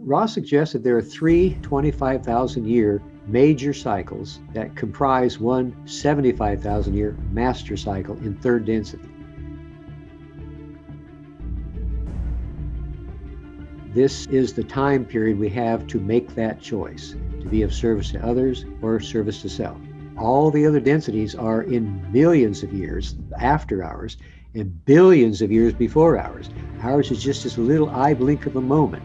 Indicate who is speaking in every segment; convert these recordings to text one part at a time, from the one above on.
Speaker 1: Ross suggested there are three 25,000-year major cycles that comprise one 75,000-year master cycle in third density. This is the time period we have to make that choice, to be of service to others or service to self. All the other densities are in millions of years after ours and billions of years before ours. Ours is just this little eye blink of a moment.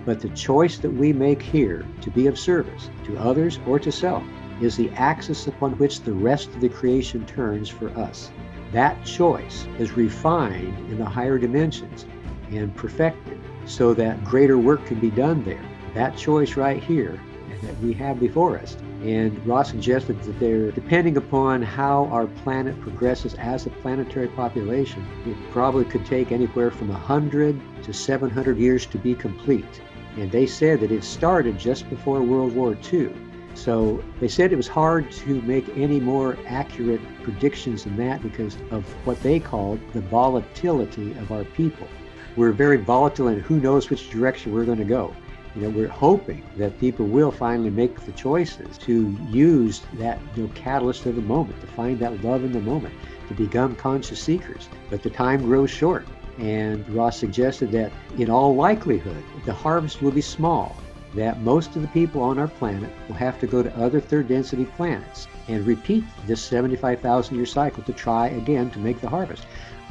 Speaker 1: But the choice that we make here to be of service to others or to self is the axis upon which the rest of the creation turns for us. That choice is refined in the higher dimensions and perfected so that greater work can be done there. That choice right here that we have before us. And Ross suggested that they're, depending upon how our planet progresses as a planetary population, it probably could take anywhere from 100 to 700 years to be complete. And they said that it started just before World War II. So they said it was hard to make any more accurate predictions than that because of what they called the volatility of our people. We're very volatile and who knows which direction we're going to go. We're hoping that people will finally make the choices to use that catalyst of the moment, to find that love in the moment, to become conscious seekers. But the time grows short. And Ross suggested that in all likelihood, the harvest will be small, that most of the people on our planet will have to go to other third density planets and repeat this 75,000-year cycle to try again to make the harvest.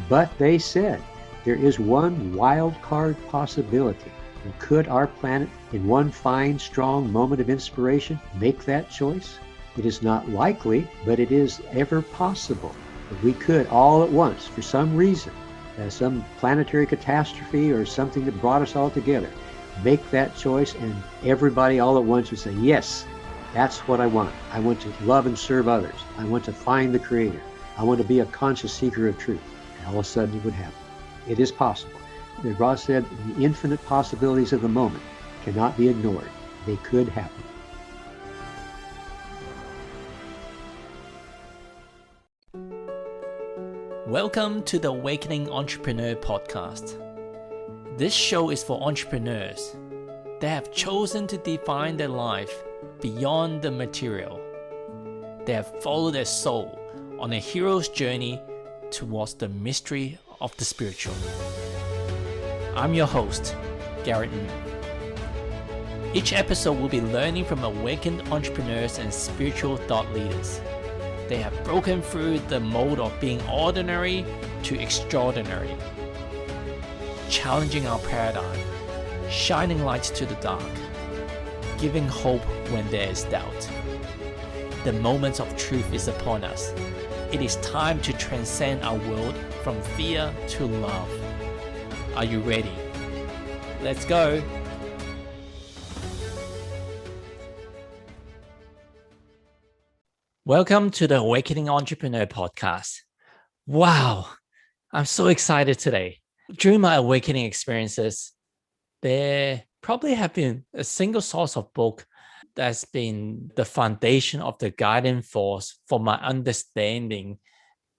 Speaker 1: But they said there is one wild card possibility. Could our planet, in one fine, strong moment of inspiration, make that choice? It is not likely, but it is ever possible that we could all at once, for some reason, some planetary catastrophe or something that brought us all together, make that choice and everybody all at once would say, yes, that's what I want. I want to love and serve others. I want to find the Creator. I want to be a conscious seeker of truth. And all of a sudden it would happen. It is possible. As Ross said, the infinite possibilities of the moment cannot be ignored. They could happen.
Speaker 2: Welcome to the Awakening Entrepreneur Podcast. This show is for entrepreneurs that have chosen to define their life beyond the material. They have followed their soul on a hero's journey towards the mystery of the spiritual. I'm your host, Garrett Ng. Each episode will be learning from awakened entrepreneurs and spiritual thought leaders. They have broken through the mold of being ordinary to extraordinary, challenging our paradigm, shining light to the dark, giving hope when there is doubt. The moment of truth is upon us. It is time to transcend our world from fear to love. Are you ready? Let's go! Welcome to the Awakening Entrepreneur Podcast. Wow, I'm so excited today. During my awakening experiences, there probably have been a single source of book that's been the foundation of the guiding force for my understanding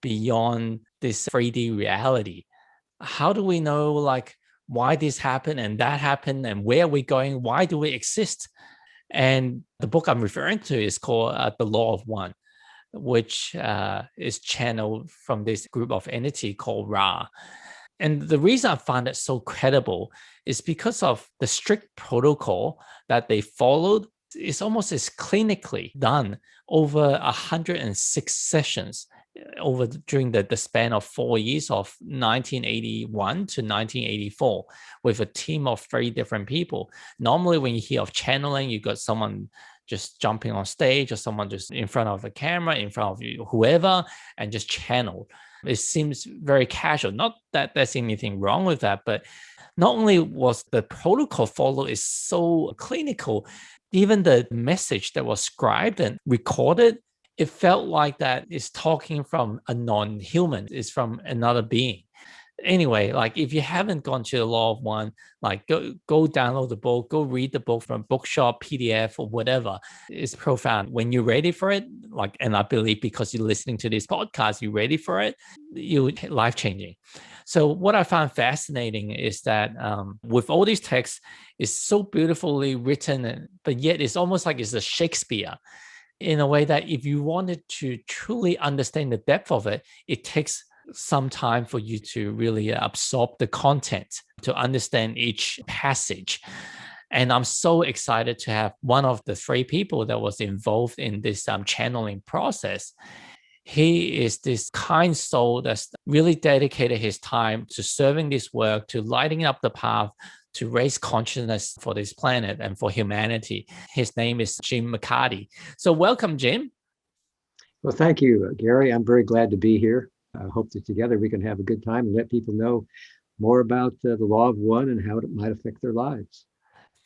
Speaker 2: beyond this 3D reality. How do we know why this happened and that happened and where are we going? Why do we exist? And the book I'm referring to is called The Law of One, which is channeled from this group of entity called Ra. And the reason I found it so credible is because of the strict protocol that they followed. It's almost as clinically done over 106 sessions during the span of 4 years of 1981 to 1984 with a team of 3 different people. Normally when you hear of channeling, you got someone just jumping on stage or someone just in front of a camera, in front of you, whoever, and just channel. It seems very casual. Not that there's anything wrong with that, but not only was the protocol followed is so clinical, even the message that was scribed and recorded, it felt like that is talking from a non-human, it's from another being. Anyway, if you haven't gone to the Law of One, go download the book, go read the book from bookshop, PDF, or whatever. It's profound. When you're ready for it, and I believe because you're listening to this podcast, you're ready for it, life-changing. So what I found fascinating is that with all these texts, it's so beautifully written, but yet it's almost like it's a Shakespeare in a way that if you wanted to truly understand the depth of it, it takes some time for you to really absorb the content, to understand each passage. And I'm so excited to have one of the three people that was involved in this channeling process. He is this kind soul that's really dedicated his time to serving this work, to lighting up the path, to raise consciousness for this planet and for humanity. His name is Jim McCarty. So welcome, Jim.
Speaker 1: Well, thank you, Gary. I'm very glad to be here. I hope that together we can have a good time and let people know more about the law of one and how it might affect their lives.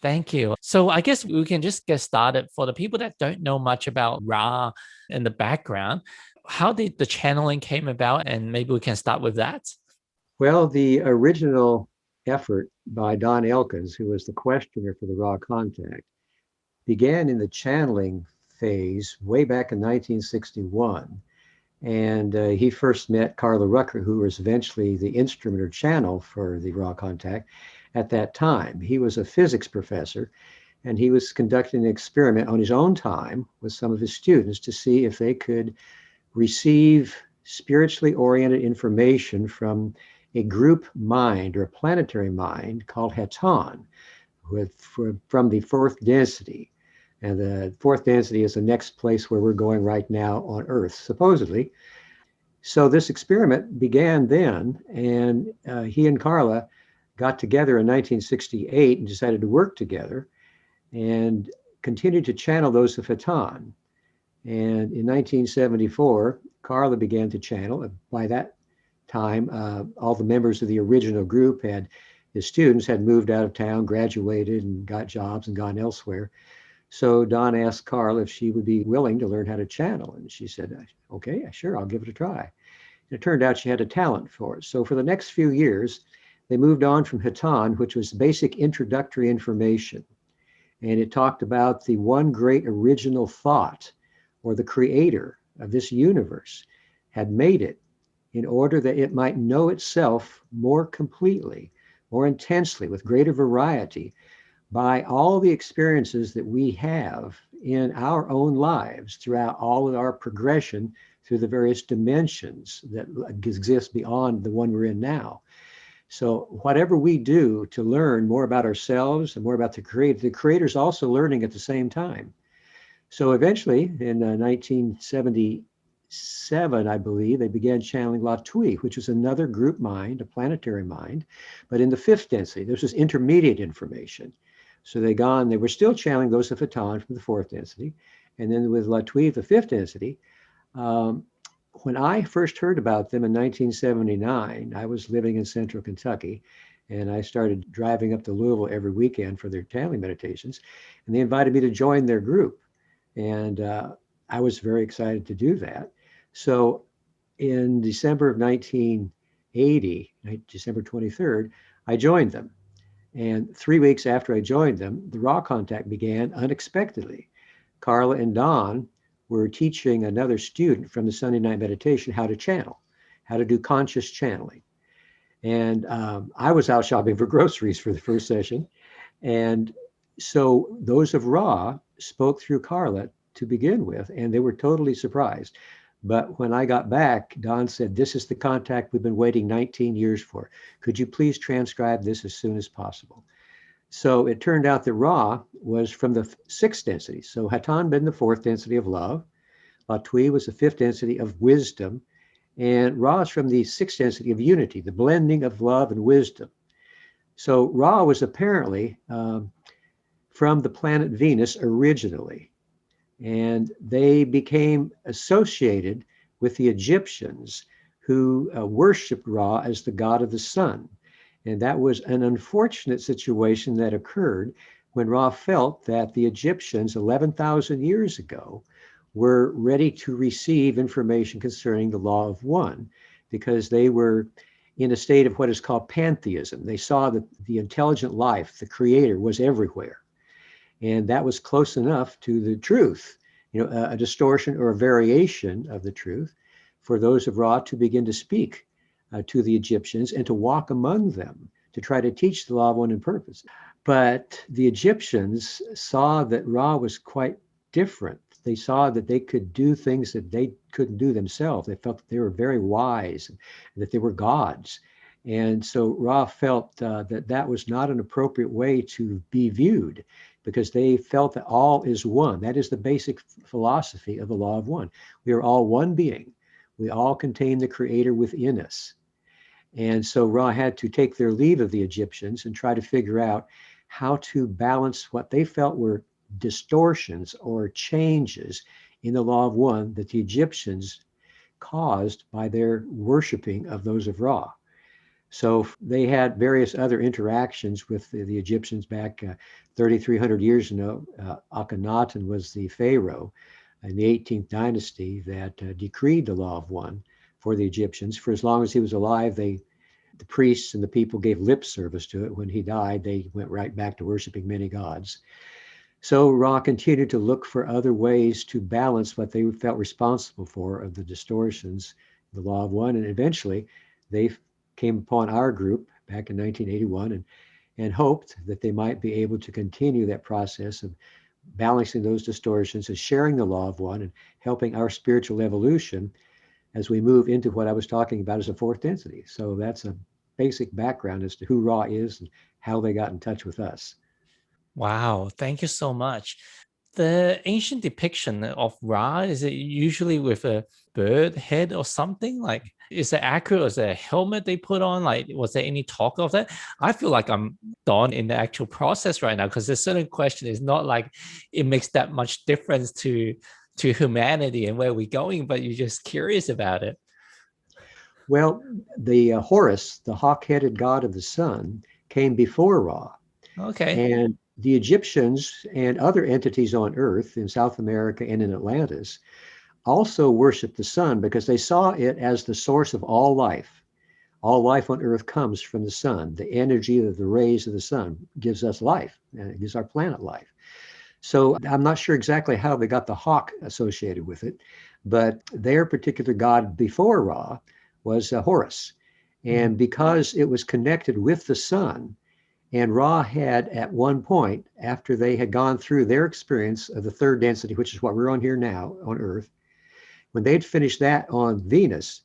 Speaker 2: Thank you. So I guess we can just get started. For the people that don't know much about Ra and the background, how did the channeling came about? And maybe we can start with that.
Speaker 1: Well, the original effort by Don Elkins, who was the questioner for the Ra contact, began in the channeling phase way back in 1961. And he first met Carla Rueckert, who was eventually the instrument or channel for the Ra contact at that time. He was a physics professor, and he was conducting an experiment on his own time with some of his students to see if they could receive spiritually oriented information from a group mind or a planetary mind called Haton, from the fourth density. And the fourth density is the next place where we're going right now on Earth, supposedly. So this experiment began then, and he and Carla got together in 1968 and decided to work together and continued to channel those of Haton. And in 1974, Carla began to channel. By that time, all the members of the original group the students had moved out of town, graduated, and got jobs and gone elsewhere. So Don asked Carla if she would be willing to learn how to channel. And she said, okay, sure, I'll give it a try. And it turned out she had a talent for it. So for the next few years, they moved on from Haton, which was basic introductory information. And it talked about the one great original thought, or the creator of this universe had made it in order that it might know itself more completely, more intensely, with greater variety, by all the experiences that we have in our own lives throughout all of our progression through the various dimensions that exist beyond the one we're in now. So whatever we do to learn more about ourselves and more about the creator's also learning at the same time. So eventually in 1977, I believe, they began channeling La Tui, which was another group mind, a planetary mind, but in the fifth density. This was intermediate information. So they were still channeling those of Haton from the fourth density. And then with La Tui, the fifth density, when I first heard about them in 1979, I was living in central Kentucky, and I started driving up to Louisville every weekend for their channeling meditations. And they invited me to join their group. And I was very excited to do that. So in December of 1980, December 23rd, I joined them. And 3 weeks after I joined them, the Ra contact began unexpectedly. Carla and Don were teaching another student from the Sunday night meditation how to channel, how to do conscious channeling. And I was out shopping for groceries for the first session. And so those of Ra spoke through Carla to begin with, and they were totally surprised. But when I got back, Don said, this is the contact we've been waiting 19 years for. Could you please transcribe this as soon as possible? So it turned out that Ra was from the sixth density. So Haton been the fourth density of love. La Tui was the fifth density of wisdom. And Ra is from the sixth density of unity, the blending of love and wisdom. So Ra was apparently from the planet Venus originally. And they became associated with the Egyptians, who worshiped Ra as the god of the sun. And that was an unfortunate situation that occurred when Ra felt that the Egyptians 11,000 years ago were ready to receive information concerning the law of one, because they were in a state of what is called pantheism. They saw that the intelligent life, the creator, was everywhere. And that was close enough to the truth, a distortion or a variation of the truth, for those of Ra to begin to speak to the Egyptians and to walk among them to try to teach the law of one and purpose. But the Egyptians saw that Ra was quite different. They saw that they could do things that they couldn't do themselves. They felt that they were very wise and that they were gods. And so Ra felt that that was not an appropriate way to be viewed, because they felt that all is one. That is the basic philosophy of the law of one. We are all one being. We all contain the Creator within us. And so Ra had to take their leave of the Egyptians and try to figure out how to balance what they felt were distortions or changes in the law of one that the Egyptians caused by their worshiping of those of Ra. So they had various other interactions with the Egyptians back 3,300 years ago. Akhenaten was the pharaoh in the 18th dynasty that decreed the law of one for the Egyptians. For as long as he was alive, the priests and the people gave lip service to it. When he died, they went right back to worshiping many gods. So Ra continued to look for other ways to balance what they felt responsible for of the distortions, the law of one, and eventually they came upon our group back in 1981 and hoped that they might be able to continue that process of balancing those distortions and sharing the law of one and helping our spiritual evolution as we move into what I was talking about as a fourth density. So that's a basic background as to who Ra is and how they got in touch with us.
Speaker 2: Wow, thank you so much. The ancient depiction of Ra, is it usually with a bird head or something? Like, is it accurate? Was there a helmet they put on? Like, was there any talk of that? I feel like I'm done in the actual process right now, because there's certain question. It's not like it makes that much difference to humanity and where we're going, but you're just curious about it.
Speaker 1: Well, the Horus, the hawk-headed god of the sun, came before Ra.
Speaker 2: Okay.
Speaker 1: And the Egyptians and other entities on Earth in South America and in Atlantis also worshiped the sun because they saw it as the source of all life. All life on Earth comes from the sun. The energy of the rays of the sun gives us life, and it gives our planet life. So I'm not sure exactly how they got the hawk associated with it, but their particular god before Ra was Horus. And because it was connected with the sun, and Ra had at one point, after they had gone through their experience of the third density, which is what we're on here now on Earth, when they'd finished that on Venus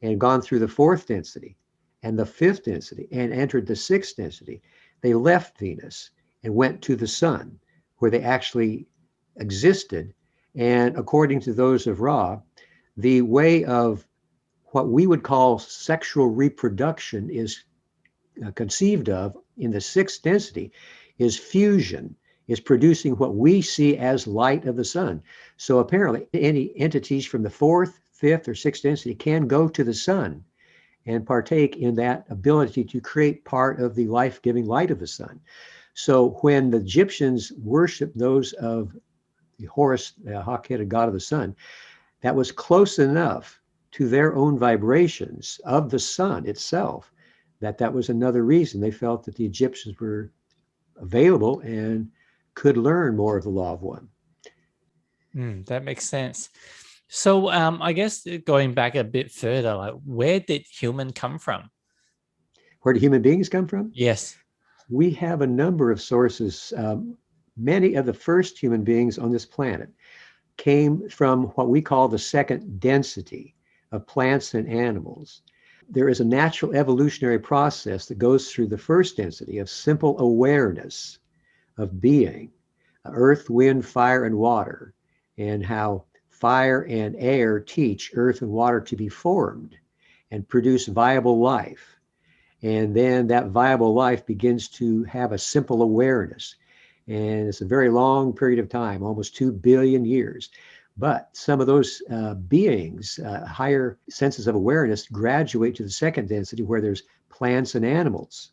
Speaker 1: and gone through the fourth density and the fifth density and entered the sixth density, they left Venus and went to the sun, where they actually existed. And according to those of Ra, the way of what we would call sexual reproduction is conceived of in the sixth density is fusion, is producing what we see as light of the sun. So apparently any entities from the fourth, fifth, or sixth density can go to the sun and partake in that ability to create part of the life-giving light of the sun. So when the Egyptians worshiped those of the Horus, the hawk-headed god of the sun, that was close enough to their own vibrations of the sun itself that was another reason they felt that the Egyptians were available and could learn more of the law of one.
Speaker 2: That makes sense. So I guess going back a bit further, like, where did human come from?
Speaker 1: Where do human beings come from?
Speaker 2: Yes.
Speaker 1: We have a number of sources. Many of the first human beings on this planet came from what we call the second density of plants and animals. There is a natural evolutionary process that goes through the first density of simple awareness of being, earth, wind, fire, and water, and how fire and air teach earth and water to be formed and produce viable life. And then that viable life begins to have a simple awareness. And it's a very long period of time, almost 2 billion years. But some of those beings, higher senses of awareness, graduate to the second density where there's plants and animals,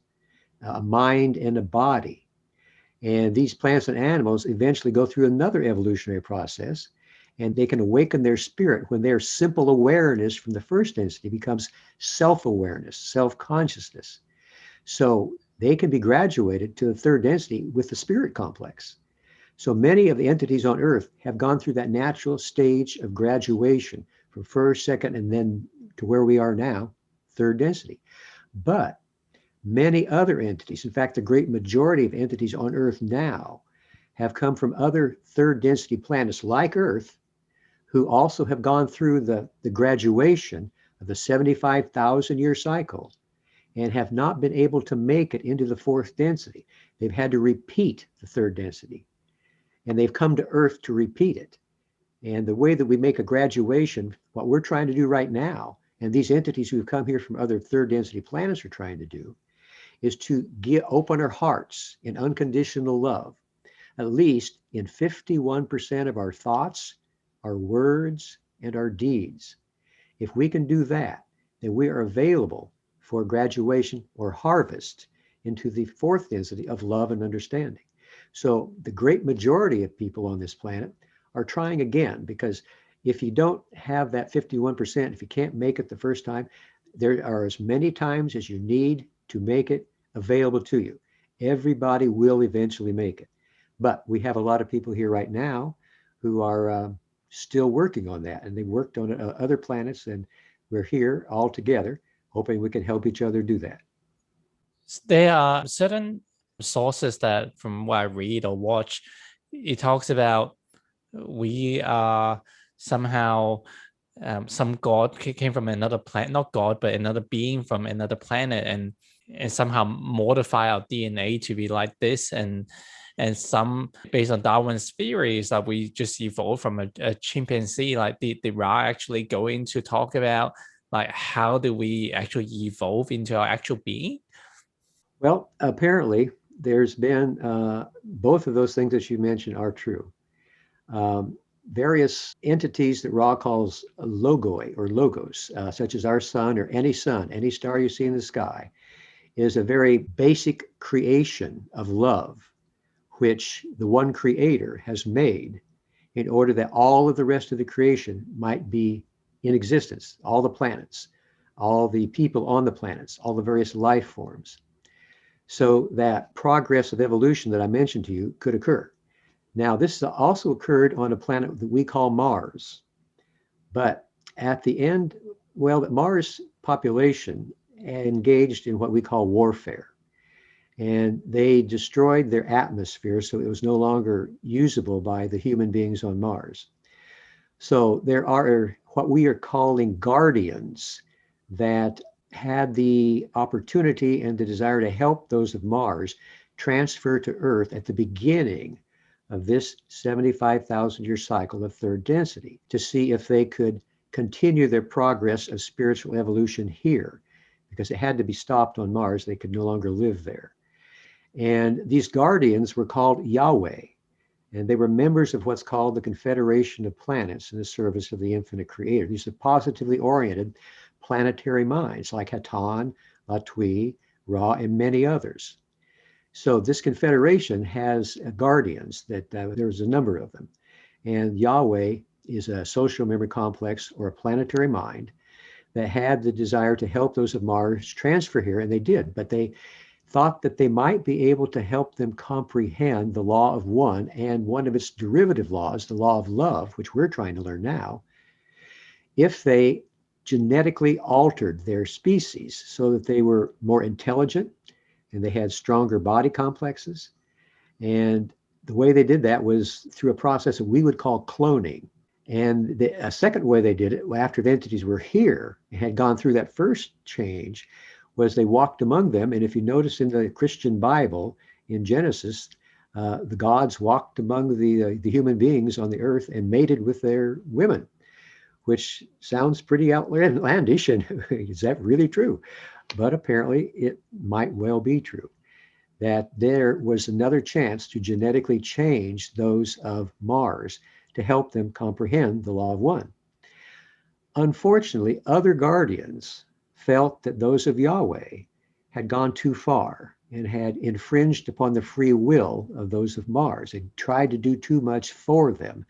Speaker 1: a mind and a body. And these plants and animals eventually go through another evolutionary process, and they can awaken their spirit when their simple awareness from the first density becomes self-awareness, self-consciousness. So they can be graduated to the third density with the spirit complex. So many of the entities on Earth have gone through that natural stage of graduation from first, second, and then to where we are now. third density. But many other entities, in fact, the great majority of entities on Earth now have come from other third density planets like Earth, who also have gone through the graduation of the 75,000 year cycle and have not been able to make it into the fourth density. They've had to repeat the third density, and they've come to Earth to repeat it. And the way that we make a graduation, what we're trying to do right now, and these entities who have come here from other third density planets are trying to do, is to open our hearts in unconditional love, at least in 51% of our thoughts, our words, and our deeds. If we can do that, then we are available for graduation or harvest into the fourth density of love and understanding. So the great majority of people on this planet are trying again, because if you don't have that 51%, if you can't make it the first time, there are as many times as you need to make it available to you. Everybody will eventually make it. But we have a lot of people here right now who are still working on that, and they worked on other planets, and we're here all together hoping we can help each other do that.
Speaker 2: There are certain sources that, from what I read or watch, it talks about we are somehow some god came from another planet, not god, but another being from another planet, and somehow modify our DNA to be like this, and some, based on Darwin's theories, that we just evolved from a chimpanzee. Like, did Ra actually go into talk about like how do we actually evolve into our actual being?
Speaker 1: Well, apparently there's been both of those things that you mentioned are true. Various entities that Ra calls logoi or logos, such as our sun or any star you see in the sky, is a very basic creation of love, which the one creator has made in order that all of the rest of the creation might be in existence, all the planets, all the people on the planets, all the various life forms. So that progress of evolution that I mentioned to you could occur. Now, this also occurred on a planet that we call Mars. But at the end, well, the Mars population engaged in what we call warfare. And they destroyed their atmosphere, so it was no longer usable by the human beings on Mars. So there are what we are calling guardians that had the opportunity and the desire to help those of Mars transfer to Earth at the beginning of this 75,000 year cycle of third density, to see if they could continue their progress of spiritual evolution here, because it had to be stopped on Mars. They could no longer live there. And these guardians were called Yahweh, and they were members of what's called the Confederation of Planets in the service of the infinite creator. These are positively oriented planetary minds like Hatan, Latwi, Ra, and many others. So this confederation has guardians that there's a number of them. And Yahweh is a social memory complex or a planetary mind that had the desire to help those of Mars transfer here, and they did, but they thought that they might be able to help them comprehend the law of one and one of its derivative laws, the law of love, which we're trying to learn now, if they genetically altered their species so that they were more intelligent and they had stronger body complexes. And the way they did that was through a process that we would call cloning. And a second way they did it, after the entities were here and had gone through that first change, was they walked among them. And if you notice in the Christian Bible, in Genesis, the gods walked among the human beings on the earth and mated with their women, which sounds pretty outlandish. And is that really true? But apparently it might well be true, that there was another chance to genetically change those of Mars to help them comprehend the law of one. Unfortunately, other guardians felt that those of Yahweh had gone too far and had infringed upon the free will of those of Mars and tried to do too much for them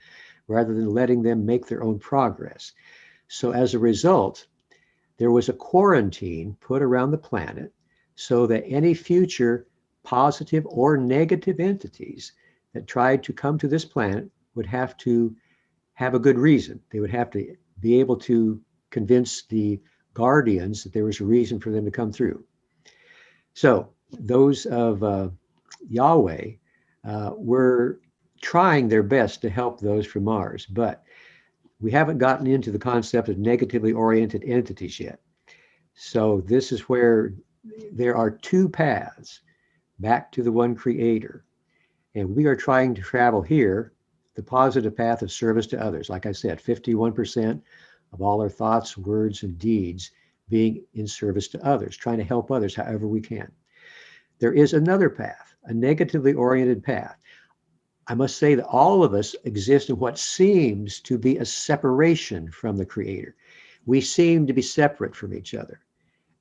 Speaker 1: rather than letting them make their own progress. So as a result, there was a quarantine put around the planet so that any future positive or negative entities that tried to come to this planet would have to have a good reason. They would have to be able to convince the guardians, that there was a reason for them to come through. So those of Yahweh were trying their best to help those from Mars, but we haven't gotten into the concept of negatively oriented entities yet. So this is where there are two paths back to the one creator. And we are trying to travel here the positive path of service to others. Like I said, 51% of all our thoughts, words, and deeds being in service to others, trying to help others however we can. There is another path, a negatively oriented path. I must say that all of us exist in what seems to be a separation from the Creator. We seem to be separate from each other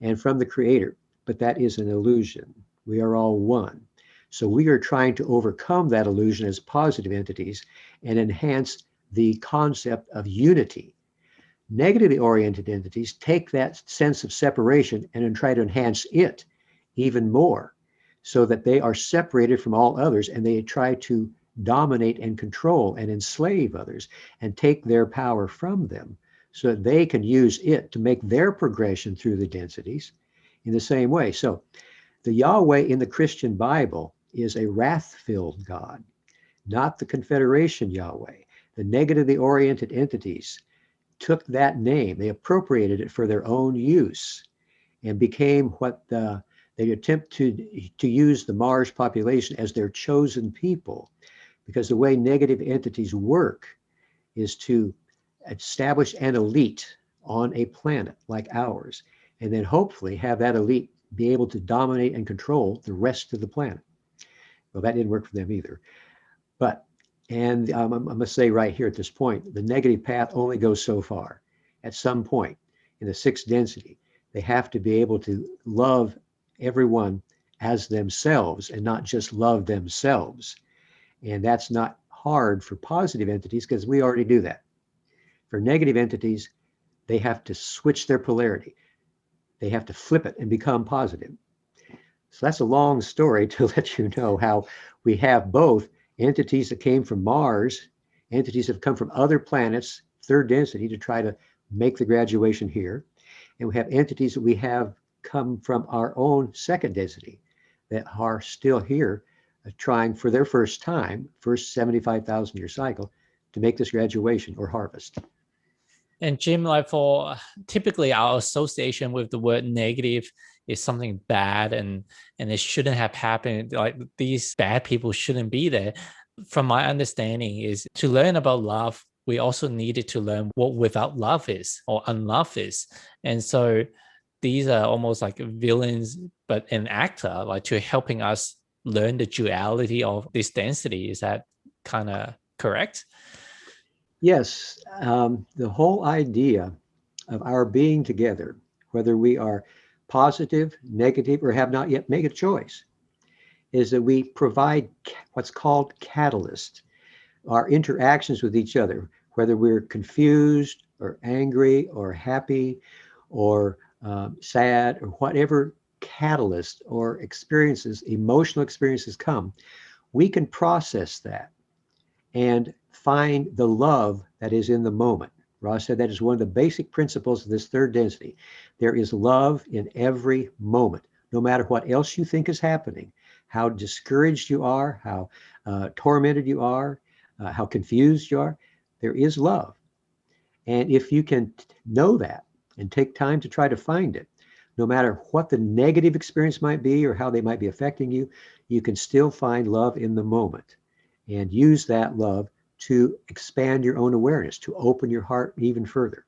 Speaker 1: and from the Creator, but that is an illusion. We are all one. So we are trying to overcome that illusion as positive entities and enhance the concept of unity. Negatively oriented entities take that sense of separation and then try to enhance it even more so that they are separated from all others, and they try to dominate and control and enslave others and take their power from them so that they can use it to make their progression through the densities in the same way. So the Yahweh in the Christian Bible is a wrath-filled God, not the Confederation Yahweh. The negatively oriented entities took that name, they appropriated it for their own use, and became what they attempt to use the Mars population as their chosen people. Because the way negative entities work is to establish an elite on a planet like ours, and then hopefully have that elite be able to dominate and control the rest of the planet. Well, that didn't work for them either. But, and I must say right here at this point, the negative path only goes so far. At some point in the sixth density, they have to be able to love everyone as themselves and not just love themselves. And that's not hard for positive entities because we already do that. For negative entities, they have to switch their polarity. They have to flip it and become positive. So that's a long story to let you know how we have both entities that came from Mars, entities that have come from other planets, third density, to try to make the graduation here. And we have entities that we have come from our own second density that are still here trying for their first time, first 75,000 year cycle, to make this graduation or harvest.
Speaker 2: And Jim, like for typically our association with the word negative is something bad and it shouldn't have happened. Like these bad people shouldn't be there. From my understanding is to learn about love, we also needed to learn what without love is or unlove is. And so these are almost like villains, but an actor, like to helping us learn the duality of this density. Is that kind of correct?
Speaker 1: Yes, the whole idea of our being together, whether we are positive, negative, or have not yet made a choice, is that we provide what's called catalyst, our interactions with each other, whether we're confused or angry or happy or sad or whatever catalyst or experiences, emotional experiences come, we can process that and find the love that is in the moment. Ross said that is one of the basic principles of this third density. There is love in every moment, no matter what else you think is happening, how discouraged you are, how tormented you are, how confused you are. There is love. And if you can know that and take time to try to find it, no matter what the negative experience might be or how they might be affecting you, you can still find love in the moment and use that love to expand your own awareness, to open your heart even further.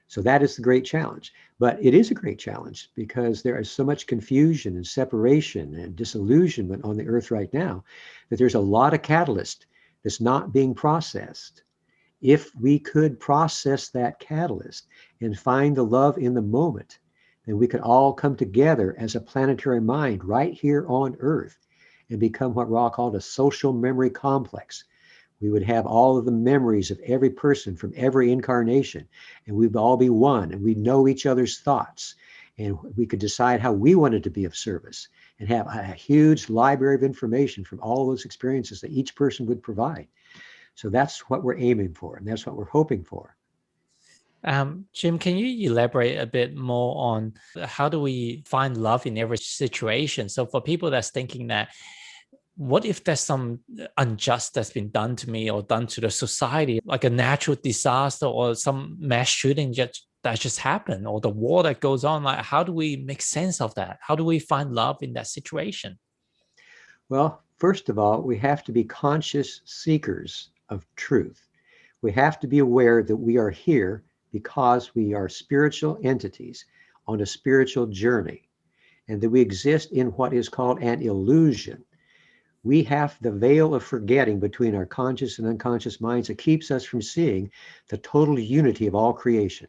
Speaker 1: So that is the great challenge. But it is a great challenge because there is so much confusion and separation and disillusionment on the earth right now that there's a lot of catalyst that's not being processed. If we could process that catalyst and find the love in the moment, then we could all come together as a planetary mind right here on Earth and become what Ra called a social memory complex. We would have all of the memories of every person from every incarnation, and we'd all be one, and we'd know each other's thoughts, and we could decide how we wanted to be of service and have a huge library of information from all those experiences that each person would provide. So that's what we're aiming for, and that's what we're hoping for.
Speaker 2: Jim, can you elaborate a bit more on how do we find love in every situation? So for people that's thinking that, what if there's some unjust that's been done to me or done to the society, like a natural disaster or some mass shooting that just happened, or the war that goes on? Like, how do we make sense of that? How do we find love in that situation?
Speaker 1: Well, first of all, we have to be conscious seekers of truth. We have to be aware that we are here because we are spiritual entities on a spiritual journey, and that we exist in what is called an illusion. We have the veil of forgetting between our conscious and unconscious minds that keeps us from seeing the total unity of all creation.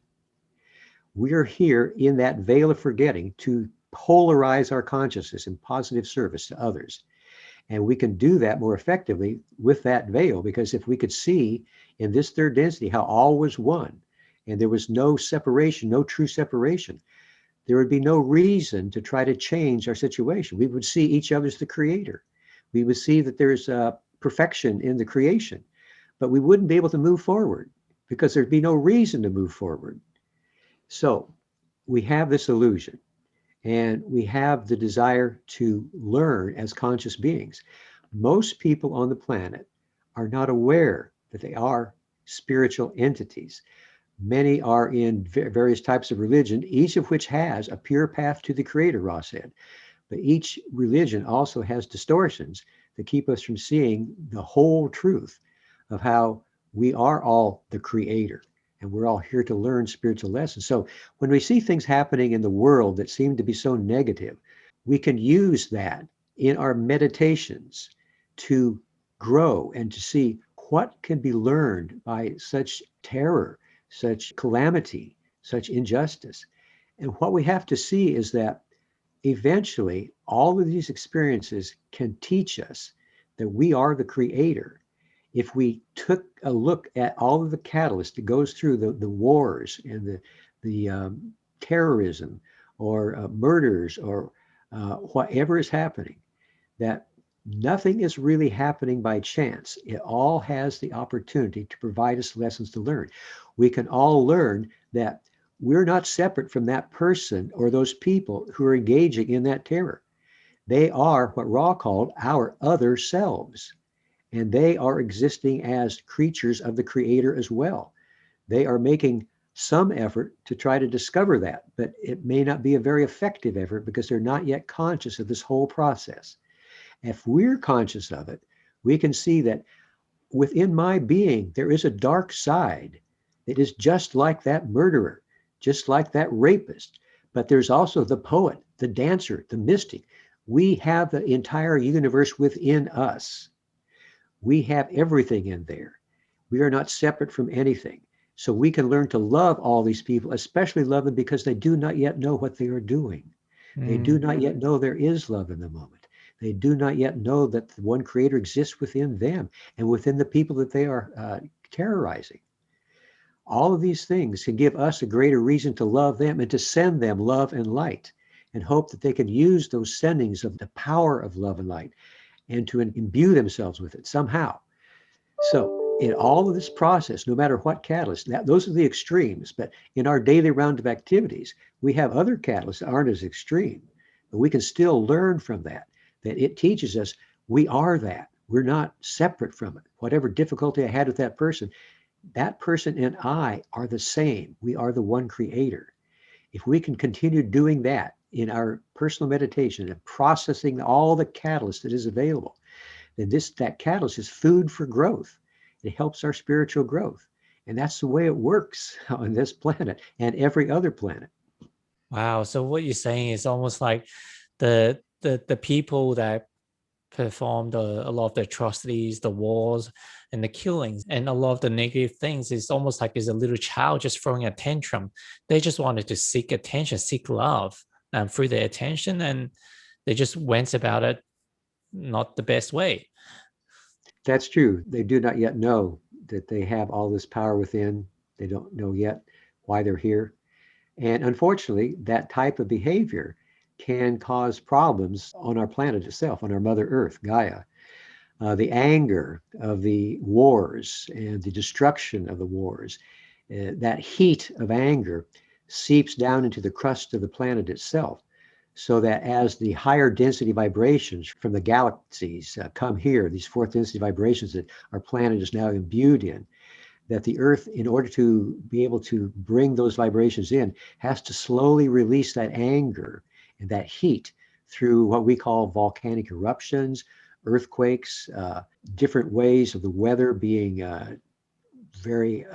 Speaker 1: We are here in that veil of forgetting to polarize our consciousness in positive service to others. And we can do that more effectively with that veil, because if we could see in this third density how all was one and there was no separation, no true separation, there would be no reason to try to change our situation. We would see each other as the creator. We would see that there's perfection in the creation, but we wouldn't be able to move forward because there'd be no reason to move forward. So we have this illusion, and we have the desire to learn as conscious beings. Most people on the planet are not aware that they are spiritual entities. Many are in various types of religion, each of which has a pure path to the creator, Ross said. But each religion also has distortions that keep us from seeing the whole truth of how we are all the creator, and we're all here to learn spiritual lessons. So when we see things happening in the world that seem to be so negative, we can use that in our meditations to grow and to see what can be learned by such terror, such calamity, such injustice. And what we have to see is that eventually all of these experiences can teach us that we are the creator. If we took a look at all of the catalyst that goes through the wars and the terrorism or murders or whatever is happening, that nothing is really happening by chance. It all has the opportunity to provide us lessons to learn. We can all learn that we're not separate from that person or those people who are engaging in that terror. They are what Ra called our other selves, and they are existing as creatures of the creator as well. They are making some effort to try to discover that, but it may not be a very effective effort because they're not yet conscious of this whole process. If we're conscious of it, we can see that within my being, there is a dark side that is just like that murderer, just like that rapist. But there's also the poet, the dancer, the mystic. We have the entire universe within us. We have everything in there. We are not separate from anything. So we can learn to love all these people, especially love them because they do not yet know what they are doing. They do not yet know there is love in the moment. They do not yet know that the one creator exists within them and within the people that they are terrorizing. All of these things can give us a greater reason to love them and to send them love and light, and hope that they can use those sendings of the power of love and light and to imbue themselves with it somehow. So in all of this process, no matter what catalyst, those are the extremes, but in our daily round of activities, we have other catalysts that aren't as extreme, but we can still learn from that it teaches us we are that. We're not separate from it. Whatever difficulty I had with that person and I are the same. We are the one creator. If we can continue doing that in our personal meditation and processing all the catalyst that is available, then that catalyst is food for growth. It helps our spiritual growth. And that's the way it works on this planet and every other planet.
Speaker 2: Wow. So what you're saying is almost like the people that performed a lot of the atrocities, the wars, and the killings, and a lot of the negative things is almost like is a little child just throwing a tantrum. They just wanted to seek attention, seek love, through their attention, and they just went about it not the best way.
Speaker 1: That's true. They do not yet know that they have all this power within. They don't know yet why they're here. And unfortunately, that type of behavior can cause problems on our planet itself, on our Mother Earth, Gaia. The anger of the wars and the destruction of the wars that heat of anger seeps down into the crust of the planet itself, so that as the higher density vibrations from the galaxies come here, these fourth density vibrations that our planet is now imbued in, that the Earth, in order to be able to bring those vibrations in, has to slowly release that anger and that heat through what we call volcanic eruptions, earthquakes, different ways of the weather being very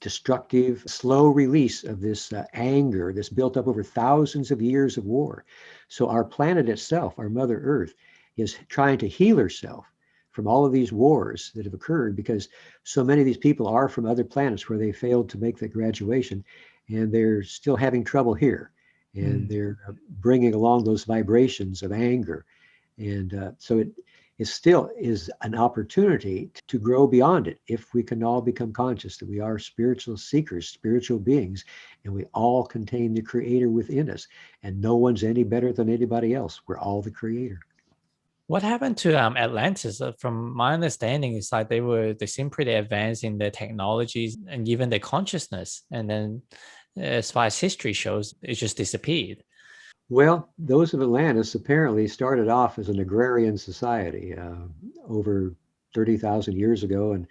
Speaker 1: destructive, slow release of this anger that's built up over thousands of years of war. So our planet itself, our Mother Earth, is trying to heal herself from all of these wars that have occurred, because so many of these people are from other planets where they failed to make that graduation, and they're still having trouble here. And they're bringing along those vibrations of anger. And so it still is an opportunity to grow beyond it if we can all become conscious that we are spiritual seekers, spiritual beings, and we all contain the Creator within us. And no one's any better than anybody else. We're all the Creator.
Speaker 2: What happened to Atlantis? From my understanding, it's like they seem pretty advanced in their technologies and even their consciousness. And then, as far as history shows, it just disappeared.
Speaker 1: Well, those of Atlantis apparently started off as an agrarian society over 30,000 years ago, and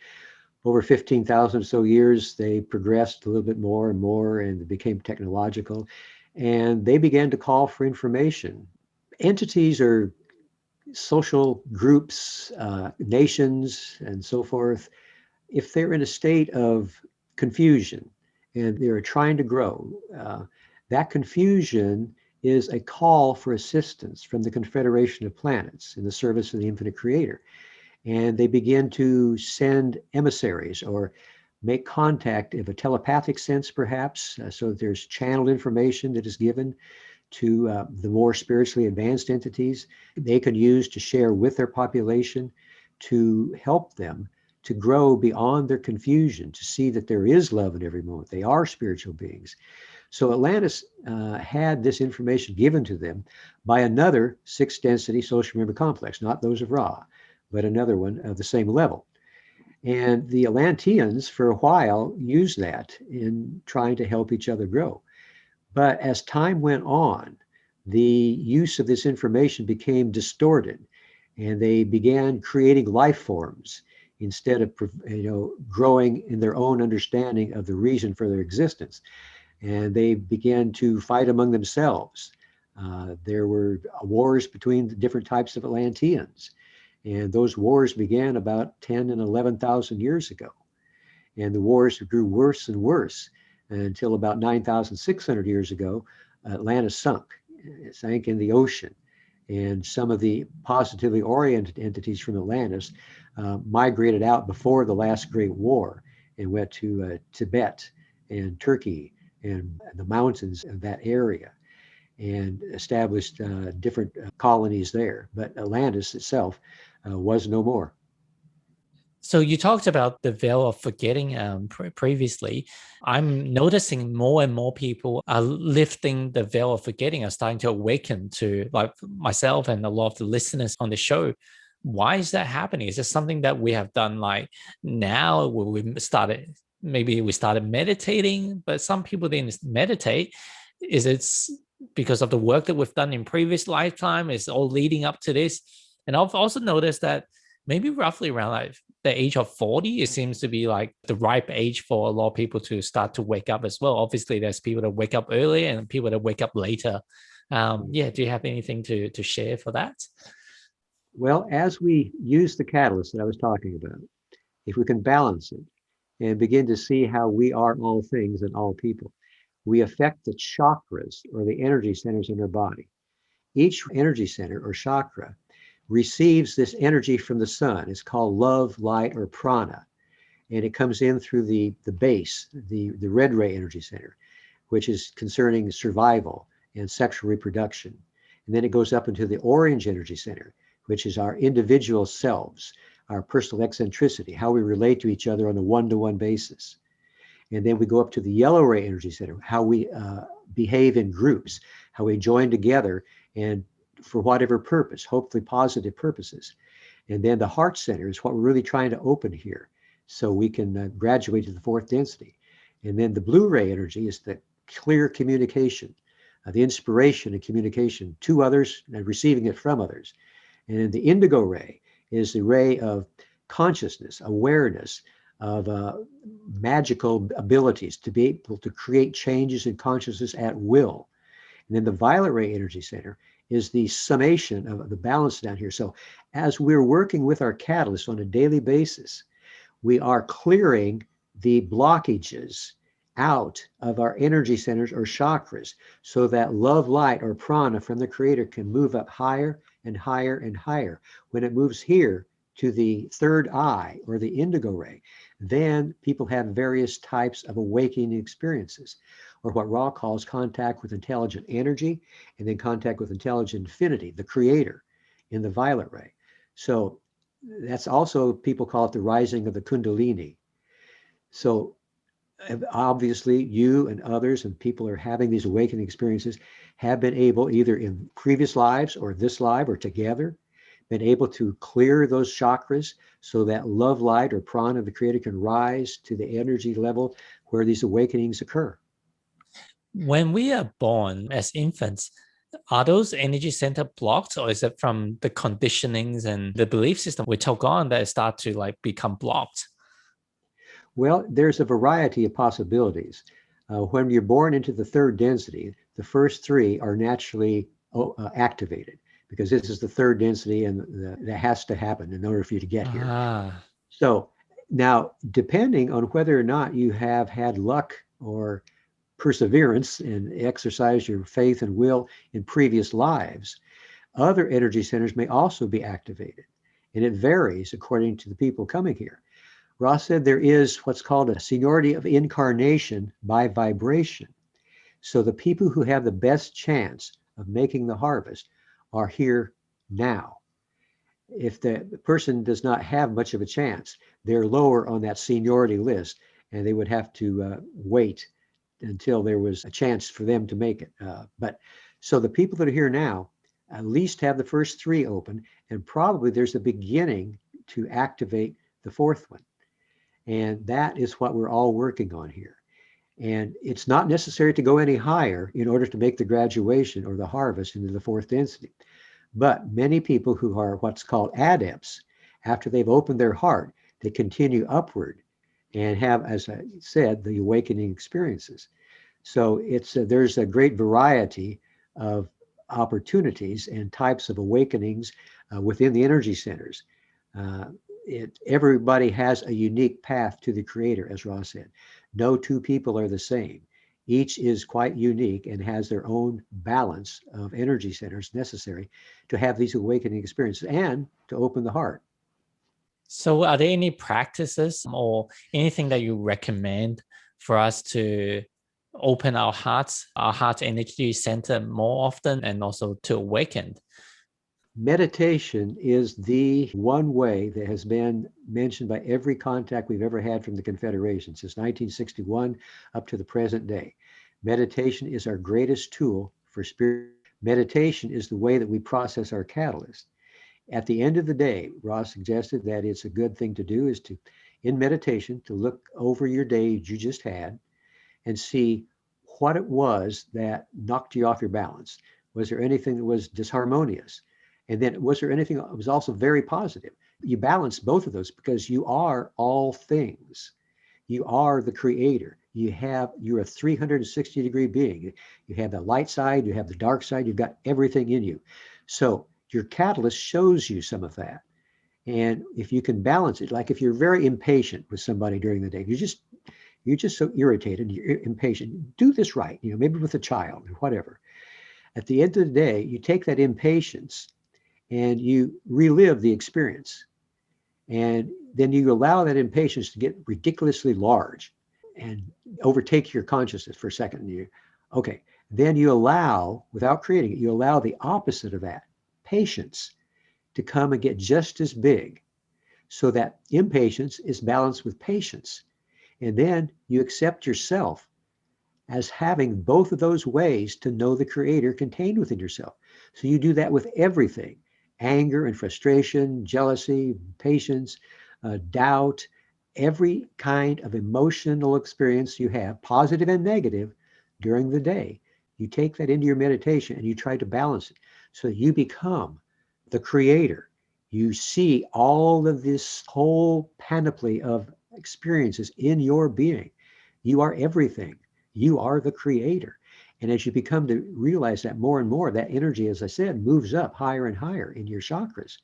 Speaker 1: over 15,000 or so years, they progressed a little bit more and more, and it became technological, and they began to call for information. Entities are social groups, nations, and so forth. If they're in a state of confusion and they're trying to grow, that confusion is a call for assistance from the Confederation of Planets in the service of the Infinite Creator. And they begin to send emissaries or make contact of a telepathic sense, perhaps, so that there's channeled information that is given to the more spiritually advanced entities they can use to share with their population to help them to grow beyond their confusion, to see that there is love in every moment. They are spiritual beings. So Atlantis had this information given to them by another sixth density social member complex, not those of Ra, but another one of the same level. And the Atlanteans, for a while, used that in trying to help each other grow. But as time went on, the use of this information became distorted, and they began creating life forms instead of growing in their own understanding of the reason for their existence. And they began to fight among themselves. There were wars between the different types of Atlanteans, and those wars began about 10 and 11,000 years ago. And the wars grew worse and worse until about 9,600 years ago, Atlantis sunk. It sank in the ocean. And some of the positively oriented entities from Atlantis migrated out before the last Great War and went to Tibet and Turkey and the mountains of that area and established different colonies there. But Atlantis itself was no more.
Speaker 2: So you talked about the veil of forgetting previously. I'm noticing more and more people are lifting the veil of forgetting, are starting to awaken to, like myself and a lot of the listeners on the show. Why is that happening? Is this something that we have done like now where maybe we started meditating, but some people didn't meditate? Is it because of the work that we've done in previous lifetime? Is all leading up to this? And I've also noticed that maybe roughly around like the age of 40, it seems to be like the ripe age for a lot of people to start to wake up as well. Obviously, there's people that wake up early and people that wake up later. Do you have anything to share for that?
Speaker 1: Well, as we use the catalyst that I was talking about, if we can balance it and begin to see how we are all things and all people, we affect the chakras or the energy centers in our body. Each energy center or chakra receives this energy from the sun. It's called love, light, or prana. And it comes in through the base, the red ray energy center, which is concerning survival and sexual reproduction. And then it goes up into the orange energy center, which is our individual selves, our personal eccentricity, how we relate to each other on a one-to-one basis. And then we go up to the yellow ray energy center, how we behave in groups, how we join together and for whatever purpose, hopefully positive purposes. And then the heart center is what we're really trying to open here so we can graduate to the fourth density. And then the blue ray energy is the clear communication, the inspiration and communication to others and receiving it from others. And then the indigo ray is the ray of consciousness, awareness, of magical abilities to be able to create changes in consciousness at will. And then the violet ray energy center is the summation of the balance down here. So as we're working with our catalyst on a daily basis, we are clearing the blockages out of our energy centers or chakras so that love, light, or prana from the creator can move up higher and higher and higher. When it moves here to the third eye or the indigo ray, then people have various types of awakening experiences, or what Ra calls contact with intelligent energy, and then contact with intelligent infinity, the creator, in the violet ray. So that's also, people call it the rising of the Kundalini. So obviously you and others and people are having these awakening experiences, have been able, either in previous lives or this life or together, been able to clear those chakras so that love, light, or prana of the creator can rise to the energy level where these awakenings occur.
Speaker 2: When we are born as infants, are those energy center blocked, or is it from the conditionings and the belief system we took on that start to like become blocked?
Speaker 1: Well, there's a variety of possibilities. When you're born into the third density, the first three are naturally activated, because this is the third density and that has to happen in order for you to get here. So now, depending on whether or not you have had luck or perseverance and exercise your faith and will in previous lives, other energy centers may also be activated. And it varies according to the people coming here. Ross said there is what's called a seniority of incarnation by vibration. So the people who have the best chance of making the harvest are here now. If the person does not have much of a chance, they're lower on that seniority list, and they would have to wait until there was a chance for them to make it. But so the people that are here now at least have the first three open, and probably there's a beginning to activate the fourth one. And that is what we're all working on here. And it's not necessary to go any higher in order to make the graduation or the harvest into the fourth density. But many people who are what's called adepts, after they've opened their heart, they continue upward and have, as I said, the awakening experiences. So there's a great variety of opportunities and types of awakenings within the energy centers. Everybody has a unique path to the creator, as Ross said. No two people are the same. Each is quite unique and has their own balance of energy centers necessary to have these awakening experiences and to open the heart.
Speaker 2: So are there any practices or anything that you recommend for us to open our heart energy center more often and also to awaken?
Speaker 1: Meditation is the one way that has been mentioned by every contact we've ever had from the Confederation since 1961 up to the present day. Meditation is our greatest tool for spirit. Meditation is the way that we process our catalyst. At the end of the day, Ross suggested that it's a good thing to do is to, in meditation, to look over your day you just had and see what it was that knocked you off your balance. Was there anything that was disharmonious? And then was there anything that was also very positive? You balance both of those because you are all things. You are the creator. You're a 360-degree being. You have the light side, you have the dark side, you've got everything in you. So your catalyst shows you some of that. And if you can balance it, like if you're very impatient with somebody during the day, you're just so irritated, you're impatient, do this right, maybe with a child or whatever. At the end of the day, you take that impatience and you relive the experience. And then you allow that impatience to get ridiculously large and overtake your consciousness for a second. Then you allow, without creating it, you allow the opposite of that, patience, to come and get just as big, so that impatience is balanced with patience. And then you accept yourself as having both of those ways to know the creator contained within yourself. So you do that with everything: anger and frustration, jealousy, patience, doubt, every kind of emotional experience you have, positive and negative, during the day, you take that into your meditation and you try to balance it so that you become the creator. You see all of this whole panoply of experiences in your being. You are everything. You are the creator. And as you become to realize that more and more, that energy, as I said, moves up higher and higher in your chakras.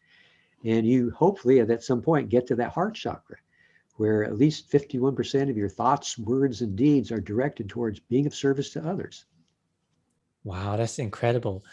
Speaker 1: And you hopefully at some point get to that heart chakra, where at least 51% of your thoughts, words, and deeds are directed towards being of service to others.
Speaker 2: Wow, that's incredible.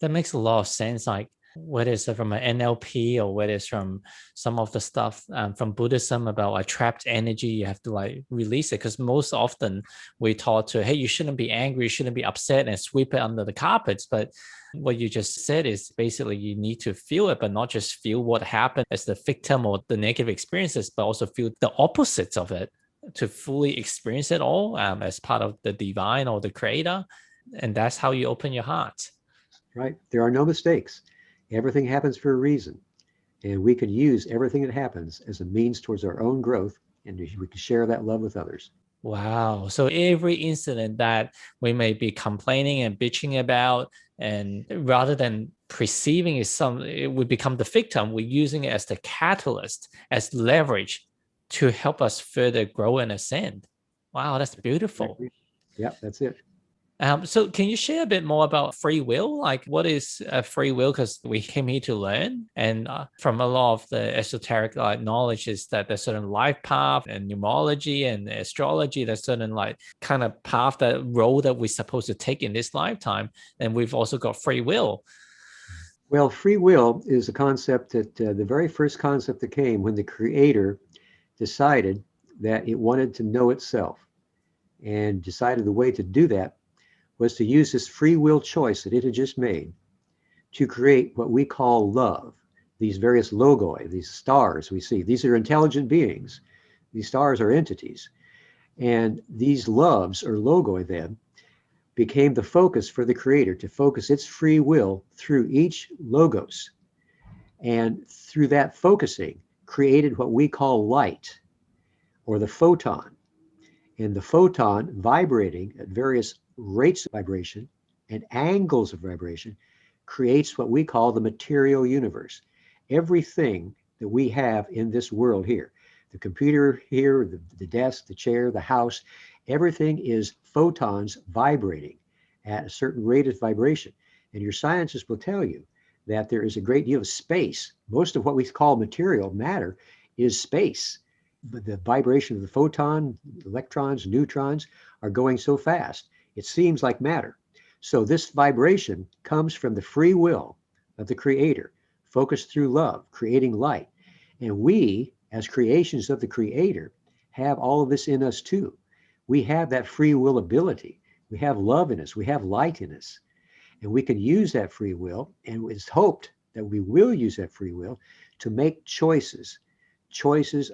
Speaker 2: That makes a lot of sense. Like whether it's from an NLP or whether it's from some of the stuff from Buddhism about like trapped energy, you have to like release it. Because most often we taught to, hey, you shouldn't be angry, you shouldn't be upset and sweep it under the carpets. But what you just said is basically you need to feel it, but not just feel what happened as the victim or the negative experiences, but also feel the opposites of it to fully experience it all as part of the divine or the creator. And that's how you open your heart.
Speaker 1: Right? There are no mistakes. Everything happens for a reason. And we can use everything that happens as a means towards our own growth, and we can share that love with others.
Speaker 2: Wow. So every incident that we may be complaining and bitching about, and rather than perceiving it would become the victim, we're using it as the catalyst, as leverage to help us further grow and ascend. Wow, that's beautiful.
Speaker 1: Yeah, that's it.
Speaker 2: So can you share a bit more about free will? Like what is free will? Because we came here to learn. And from a lot of the esoteric knowledge is that there's certain life path and numerology and astrology, there's certain like kind of path, that role that we're supposed to take in this lifetime. And we've also got free will.
Speaker 1: Well, free will is a concept that the very first concept that came when the creator decided that it wanted to know itself, and decided the way to do that was to use this free will choice that it had just made to create what we call love. These various logoi, these stars we see, these are intelligent beings. These stars are entities. And these loves or logoi then became the focus for the creator to focus its free will through each logos. And through that focusing, created what we call light or the photon. And the photon vibrating at various rates of vibration and angles of vibration creates what we call the material universe. Everything that we have in this world here, the computer here, the desk, the chair, the house, everything is photons vibrating at a certain rate of vibration. And your scientists will tell you that there is a great deal of space. Most of what we call material matter is space. But the vibration of the photon, electrons, neutrons are going so fast, it seems like matter. So this vibration comes from the free will of the creator, focused through love, creating light. And we, as creations of the creator, have all of this in us too. We have that free will ability. We have love in us. We have light in us. And we can use that free will, and it's hoped that we will use that free will to make choices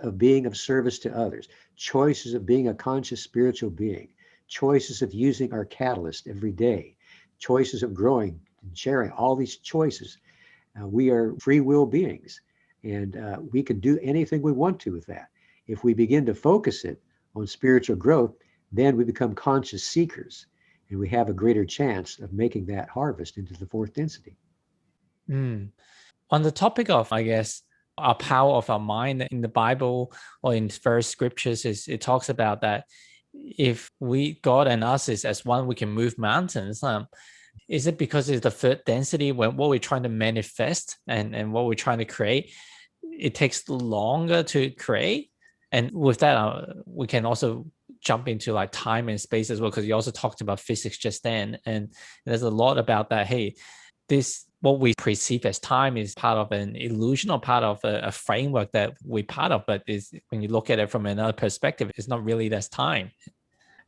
Speaker 1: of being of service to others, choices of being a conscious spiritual being, choices of using our catalyst every day, choices of growing and sharing, all these choices. We are free will beings, and we can do anything we want to with that. If we begin to focus it on spiritual growth, then we become conscious seekers, and we have a greater chance of making that harvest into the fourth density.
Speaker 2: Mm. On the topic of, I guess, our power of our mind in the Bible or in various scriptures, it talks about that if God and us is as one, we can move mountains. Is it because it's the third density when what we're trying to manifest and what we're trying to create, it takes longer to create? And with that, we can also jump into like time and space as well, because you also talked about physics just then. And there's a lot about that. Hey, what we perceive as time is part of an illusion or part of a framework that we're part of, but when you look at it from another perspective, it's not really that's time.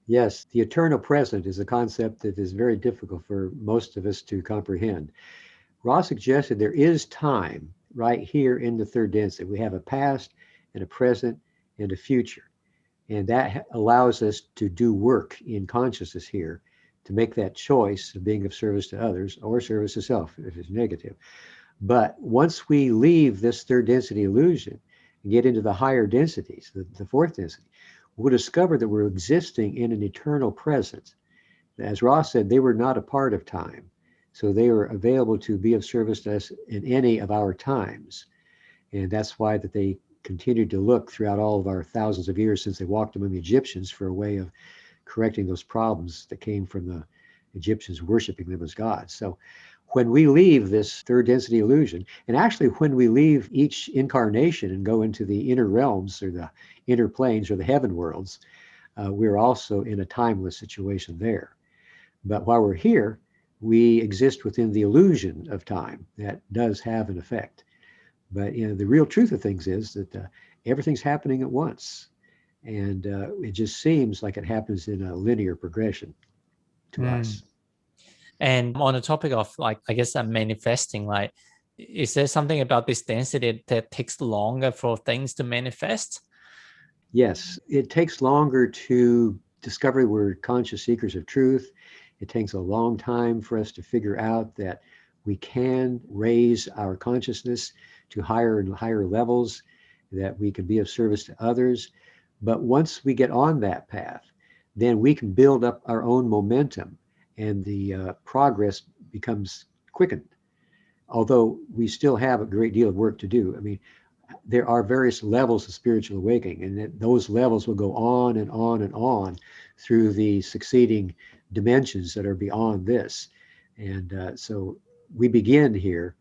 Speaker 1: Yes, the eternal present is a concept that is very difficult for most of us to comprehend. Ross suggested there is time right here in the third density. We have a past and a present and a future. And that allows us to do work in consciousness here to make that choice of being of service to others or service to self if it's negative. But once we leave this third density illusion and get into the higher densities, the fourth density, we'll discover that we're existing in an eternal presence. As Ross said, they were not a part of time. So they were available to be of service to us in any of our times. And that's why that they continued to look throughout all of our thousands of years since they walked among the Egyptians for a way of correcting those problems that came from the Egyptians worshiping them as gods. So when we leave this third density illusion, and actually when we leave each incarnation and go into the inner realms or the inner planes or the heaven worlds, we're also in a timeless situation there. But while we're here, we exist within the illusion of time. That does have an effect. But the real truth of things is that everything's happening at once. And it just seems like it happens in a linear progression to us.
Speaker 2: And on the topic of I guess I'm manifesting, is there something about this density that takes longer for things to manifest?
Speaker 1: Yes, it takes longer to discover we're conscious seekers of truth. It takes a long time for us to figure out that we can raise our consciousness to higher and higher levels, that we can be of service to others. But once we get on that path, then we can build up our own momentum and the progress becomes quickened. Although we still have a great deal of work to do. I mean, there are various levels of spiritual awakening, and those levels will go on and on and on through the succeeding dimensions that are beyond this. And so we begin here,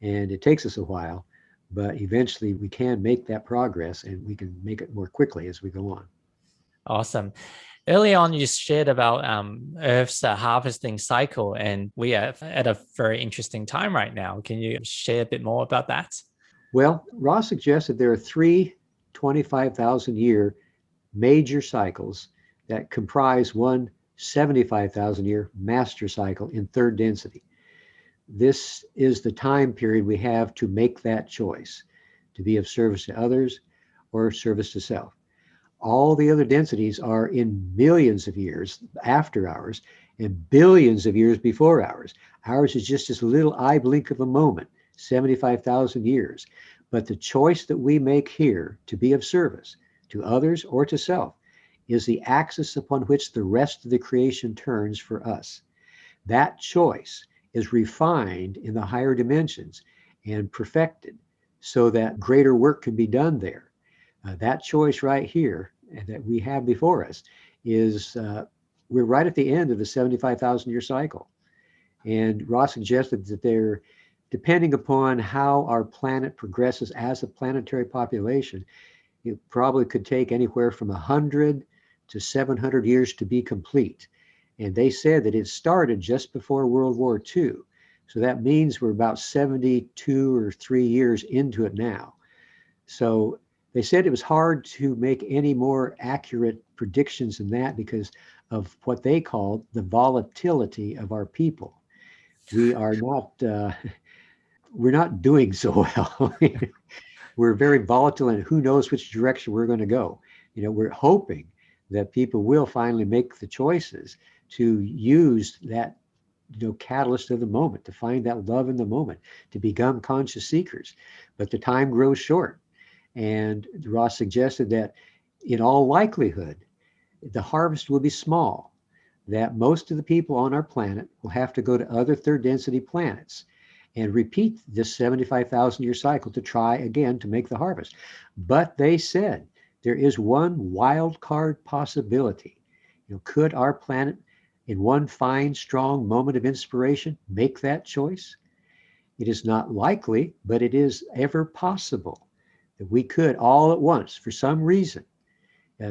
Speaker 1: and it takes us a while, but eventually we can make that progress, and we can make it more quickly as we go on.
Speaker 2: Awesome. Early on, you shared about Earth's harvesting cycle, and we are at a very interesting time right now. Can you share a bit more about that?
Speaker 1: Well, Ross suggested there are three 25,000 year major cycles that comprise one 75,000 year master cycle in third density. This is the time period we have to make that choice, to be of service to others or service to self. All the other densities are in millions of years after ours and billions of years before ours. Ours is just this little eye blink of a moment, 75,000 years. But the choice that we make here to be of service to others or to self is the axis upon which the rest of the creation turns for us. That choice is refined in the higher dimensions and perfected so that greater work can be done there. That choice right here that we have before us is, we're right at the end of the 75,000 year cycle. And Ross suggested that they're, depending upon how our planet progresses as a planetary population, it probably could take anywhere from 100 to 700 years to be complete. And they said that it started just before World War II. So that means we're about 72 or 3 years into it now. So they said it was hard to make any more accurate predictions than that because of what they called the volatility of our people. We are not, we're not doing so well. We're very volatile, and who knows which direction we're going to go. We're hoping that people will finally make the choices to use that, catalyst of the moment, to find that love in the moment, to become conscious seekers. But the time grows short. And Ross suggested that in all likelihood, the harvest will be small, that most of the people on our planet will have to go to other third density planets and repeat this 75,000 year cycle to try again to make the harvest. But they said there is one wild card possibility. Could our planet in one fine, strong moment of inspiration make that choice? It is not likely, but it is ever possible that we could all at once, for some reason,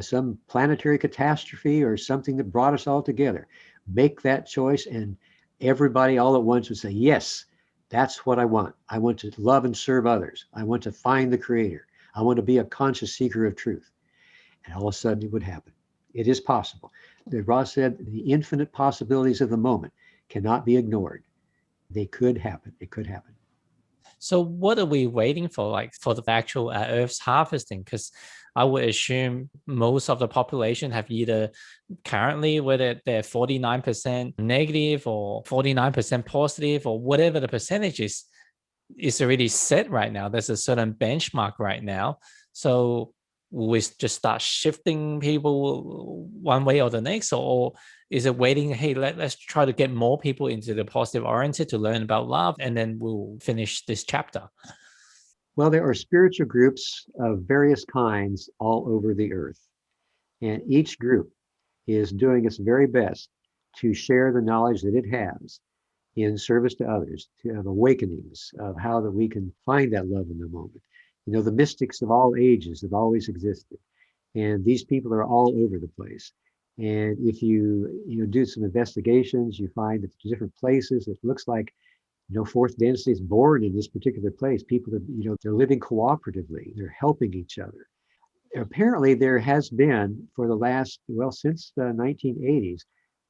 Speaker 1: some planetary catastrophe or something that brought us all together, make that choice, and everybody all at once would say, yes, that's what I want. I want to love and serve others. I want to find the Creator. I want to be a conscious seeker of truth. And all of a sudden it would happen. It is possible. Ross said the infinite possibilities of the moment cannot be ignored. They could happen. It could happen.
Speaker 2: So what are we waiting for, for the actual Earth's harvesting? Because I would assume most of the population have either currently, whether they're 49% negative or 49% positive or whatever the percentage is already set right now. There's a certain benchmark right now. So will we just start shifting people one way or the next, or is it waiting, hey, let's try to get more people into the positive oriented to learn about love, and then we'll finish this chapter?
Speaker 1: Well, there are spiritual groups of various kinds all over the earth, and each group is doing its very best to share the knowledge that it has in service to others, to have awakenings of how that we can find that love in the moment. You know, the mystics of all ages have always existed, and these people are all over the place. And if you do some investigations, you find that there's different places. It looks like fourth density is born in this particular place. People are, they're living cooperatively. They're helping each other. Apparently, there has been for the last, well, since the 1980s,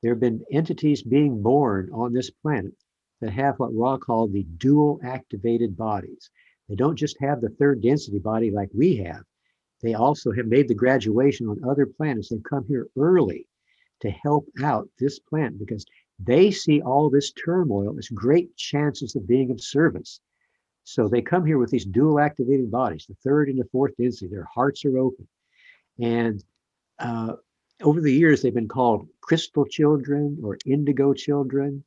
Speaker 1: there have been entities being born on this planet that have what Ra called the dual activated bodies. They don't just have the third density body like we have. They also have made the graduation on other planets. They've come here early to help out this planet because they see all this turmoil as great chances of being of service. So they come here with these dual activated bodies, the third and the fourth density. Their hearts are open. And over the years, they've been called crystal children or indigo children,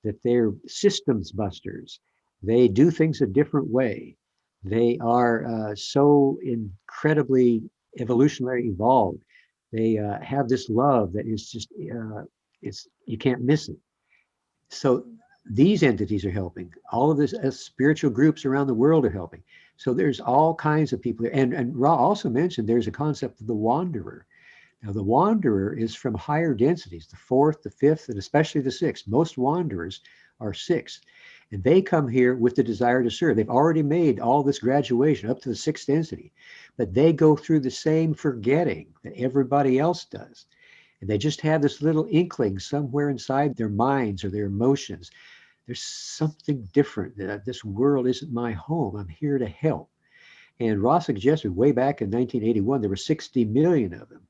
Speaker 1: that they're systems busters. They do things a different way. They are so incredibly evolutionary evolved. They have this love that is just, you can't miss it. So these entities are helping. All of this spiritual groups around the world are helping. So there's all kinds of people. And Ra also mentioned there's a concept of the wanderer. Now, the wanderer is from higher densities, the fourth, the fifth, and especially the sixth. Most wanderers are sixth. And they come here with the desire to serve. They've already made all this graduation up to the sixth density, but they go through the same forgetting that everybody else does. And they just have this little inkling somewhere inside their minds or their emotions. There's something different. That this world isn't my home. I'm here to help. And Ross suggested way back in 1981, there were 60 million of them.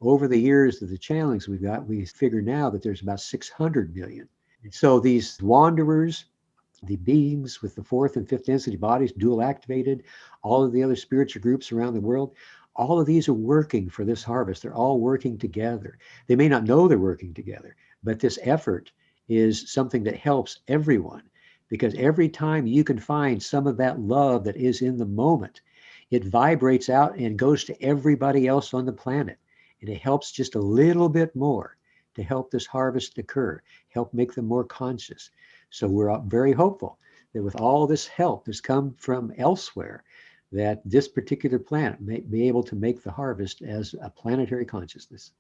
Speaker 1: Over the years of the channelings we've got, we figure now that there's about 600 million. So these wanderers, the beings with the fourth and fifth density bodies, dual activated, all of the other spiritual groups around the world, all of these are working for this harvest. They're all working together. They may not know they're working together, but this effort is something that helps everyone, because every time you can find some of that love that is in the moment, it vibrates out and goes to everybody else on the planet. And it helps just a little bit more to help this harvest occur, help make them more conscious. So we're very hopeful that with all this help that's come from elsewhere, that this particular planet may be able to make the harvest as a planetary consciousness.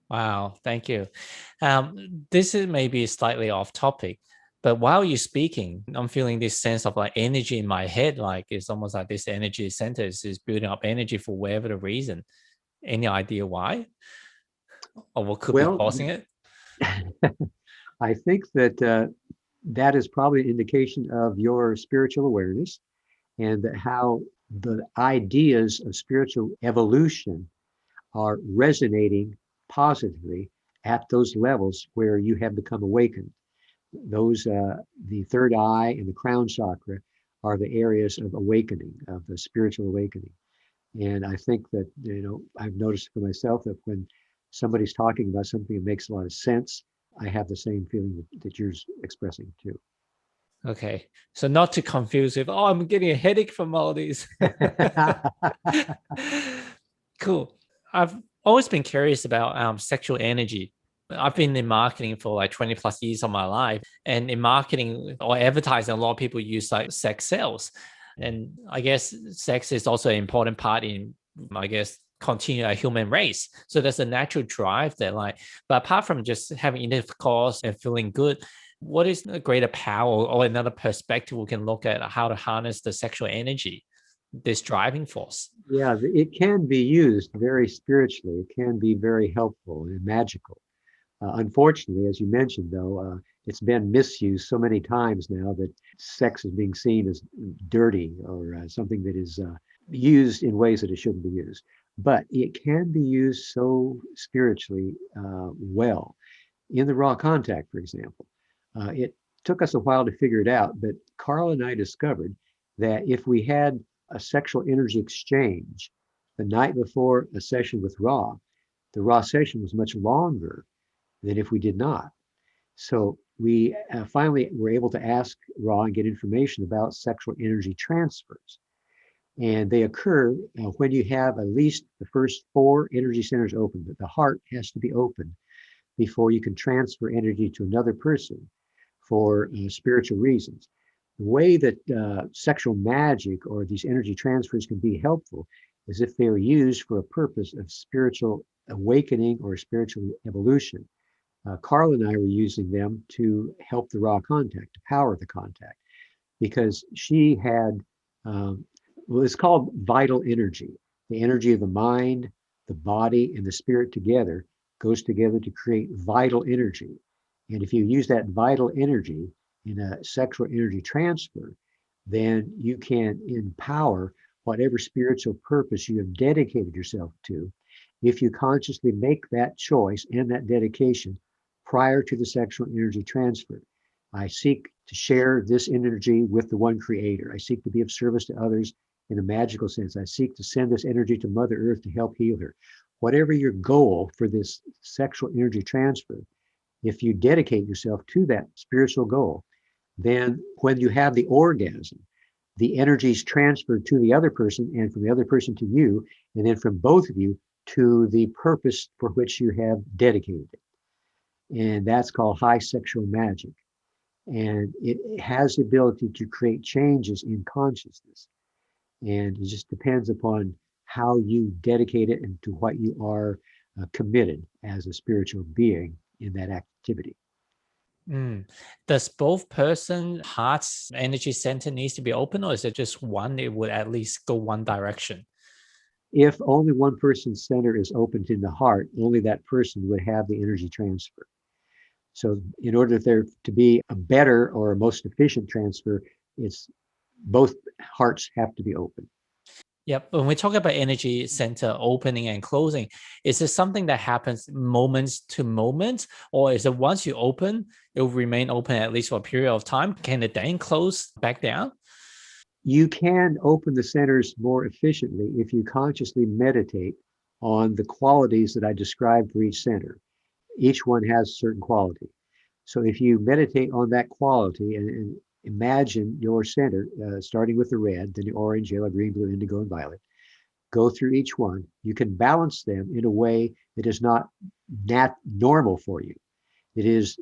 Speaker 2: Wow, thank you. This is maybe slightly off topic, but while you're speaking, I'm feeling this sense of like energy in my head. Like it's almost like this energy center is building up energy for whatever the reason. Any idea why? Or what could be
Speaker 1: Well,
Speaker 2: causing it?
Speaker 1: I think that that is probably an indication of your spiritual awareness and that how the ideas of spiritual evolution are resonating positively at those levels where you have become awakened. Those, the third eye and the crown chakra are the areas of awakening, of the spiritual awakening. And I think that, I've noticed for myself that when somebody's talking about something that makes a lot of sense, I have the same feeling that you're expressing too.
Speaker 2: Okay. So not to confuse with, oh, I'm getting a headache from all these. Cool. I've always been curious about sexual energy. I've been in marketing for like 20 plus years of my life. And in marketing or advertising, a lot of people use like sex sales. And I guess sex is also an important part in, I guess, continue a human race. So there's a natural drive there. But apart from just having intercourse and feeling good, what is a greater power or another perspective we can look at how to harness the sexual energy, this driving force?
Speaker 1: Yeah, it can be used very spiritually. It can be very helpful and magical. Unfortunately, as you mentioned, though, it's been misused so many times now that sex is being seen as dirty or something that is used in ways that it shouldn't be used. But it can be used so spiritually well. In the raw contact, for example, it took us a while to figure it out, but Carl and I discovered that if we had a sexual energy exchange the night before a session with Ra, the Ra session was much longer than if we did not. So we finally were able to ask Ra and get information about sexual energy transfers. And they occur when you have at least the first 4 energy centers open, but the heart has to be open before you can transfer energy to another person for spiritual reasons. The way that sexual magic or these energy transfers can be helpful is if they are used for a purpose of spiritual awakening or spiritual evolution. Carla and I were using them to help the Ra contact, to power the contact, because she had, well, it's called vital energy. The energy of the mind, the body, and the spirit together goes together to create vital energy. And if you use that vital energy in a sexual energy transfer, then you can empower whatever spiritual purpose you have dedicated yourself to if you consciously make that choice and that dedication prior to the sexual energy transfer. I seek to share this energy with the one creator. I seek to be of service to others in a magical sense. I seek to send this energy to Mother Earth to help heal her. Whatever your goal for this sexual energy transfer, if you dedicate yourself to that spiritual goal, then when you have the orgasm, the energy is transferred to the other person and from the other person to you, and then from both of you to the purpose for which you have dedicated it. And that's called high sexual magic. And it has the ability to create changes in consciousness. And it just depends upon how you dedicate it and to what you are committed as a spiritual being in that activity.
Speaker 2: Mm. Does both person heart's energy center needs to be open, or is it just one? It would at least go one direction.
Speaker 1: If only one person's center is opened in the heart, only that person would have the energy transfer. So in order for there to be a better or a most efficient transfer, it's both hearts have to be open.
Speaker 2: Yep. When we talk about energy center opening and closing, is it something that happens moments to moment, or is it once you open, it will remain open at least for a period of time? Can it then close back down?
Speaker 1: You can open the centers more efficiently if you consciously meditate on the qualities that I described for each center. Each one has a certain quality. So if you meditate on that quality and imagine your center, starting with the red, then the orange, yellow, green, blue, indigo, and violet, go through each one, you can balance them in a way that is not normal for you. It is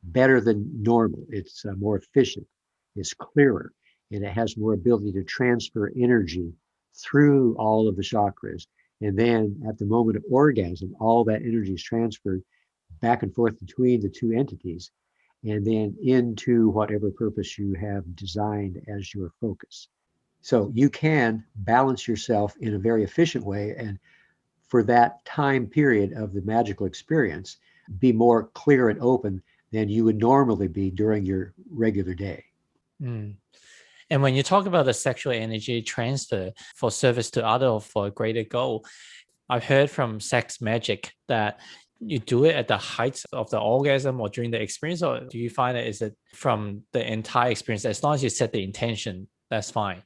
Speaker 1: better than normal. It's more efficient. It's clearer, and it has more ability to transfer energy through all of the chakras. And then at the moment of orgasm, all that energy is transferred back and forth between the two entities and then into whatever purpose you have designed as your focus. So you can balance yourself in a very efficient way. And for that time period of the magical experience, be more clear and open than you would normally be during your regular day.
Speaker 2: Mm. And when you talk about the sexual energy transfer for service to other or for a greater goal, I've heard from sex magic that you do it at the height of the orgasm or during the experience, or do you find that is it from the entire experience? As long as you set the intention, that's fine.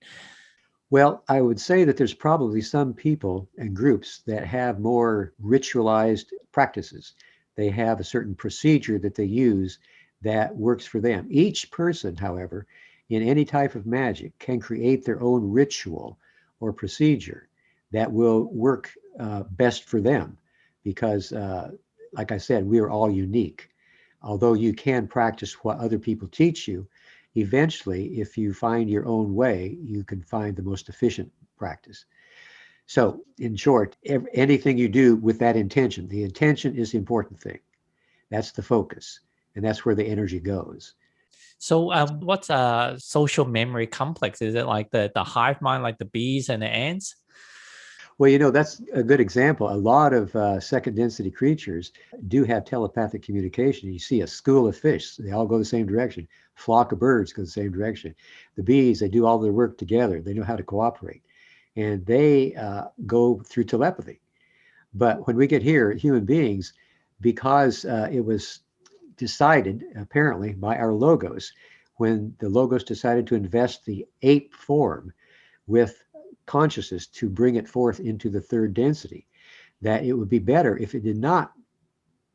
Speaker 1: Well, I would say that there's probably some people and groups that have more ritualized practices. They have a certain procedure that they use that works for them. Each person, however, in any type of magic can create their own ritual or procedure that will work best for them because, like I said, we are all unique. Although you can practice what other people teach you, eventually, if you find your own way, you can find the most efficient practice. So, in short, anything you do with that intention, the intention is the important thing. That's the focus, and that's where the energy goes.
Speaker 2: So, what's a social memory complex? Is it like the hive mind, like the bees and the ants?
Speaker 1: Well, that's a good example. A lot of second density creatures do have telepathic communication. You see a school of fish, they all go the same direction. Flock of birds go the same direction. The bees, they do all their work together. They know how to cooperate. And they go through telepathy. But when we get here, human beings, because it was decided, apparently, by our logos, when the logos decided to invest the ape form, with consciousness to bring it forth into the third density, that it would be better if it did not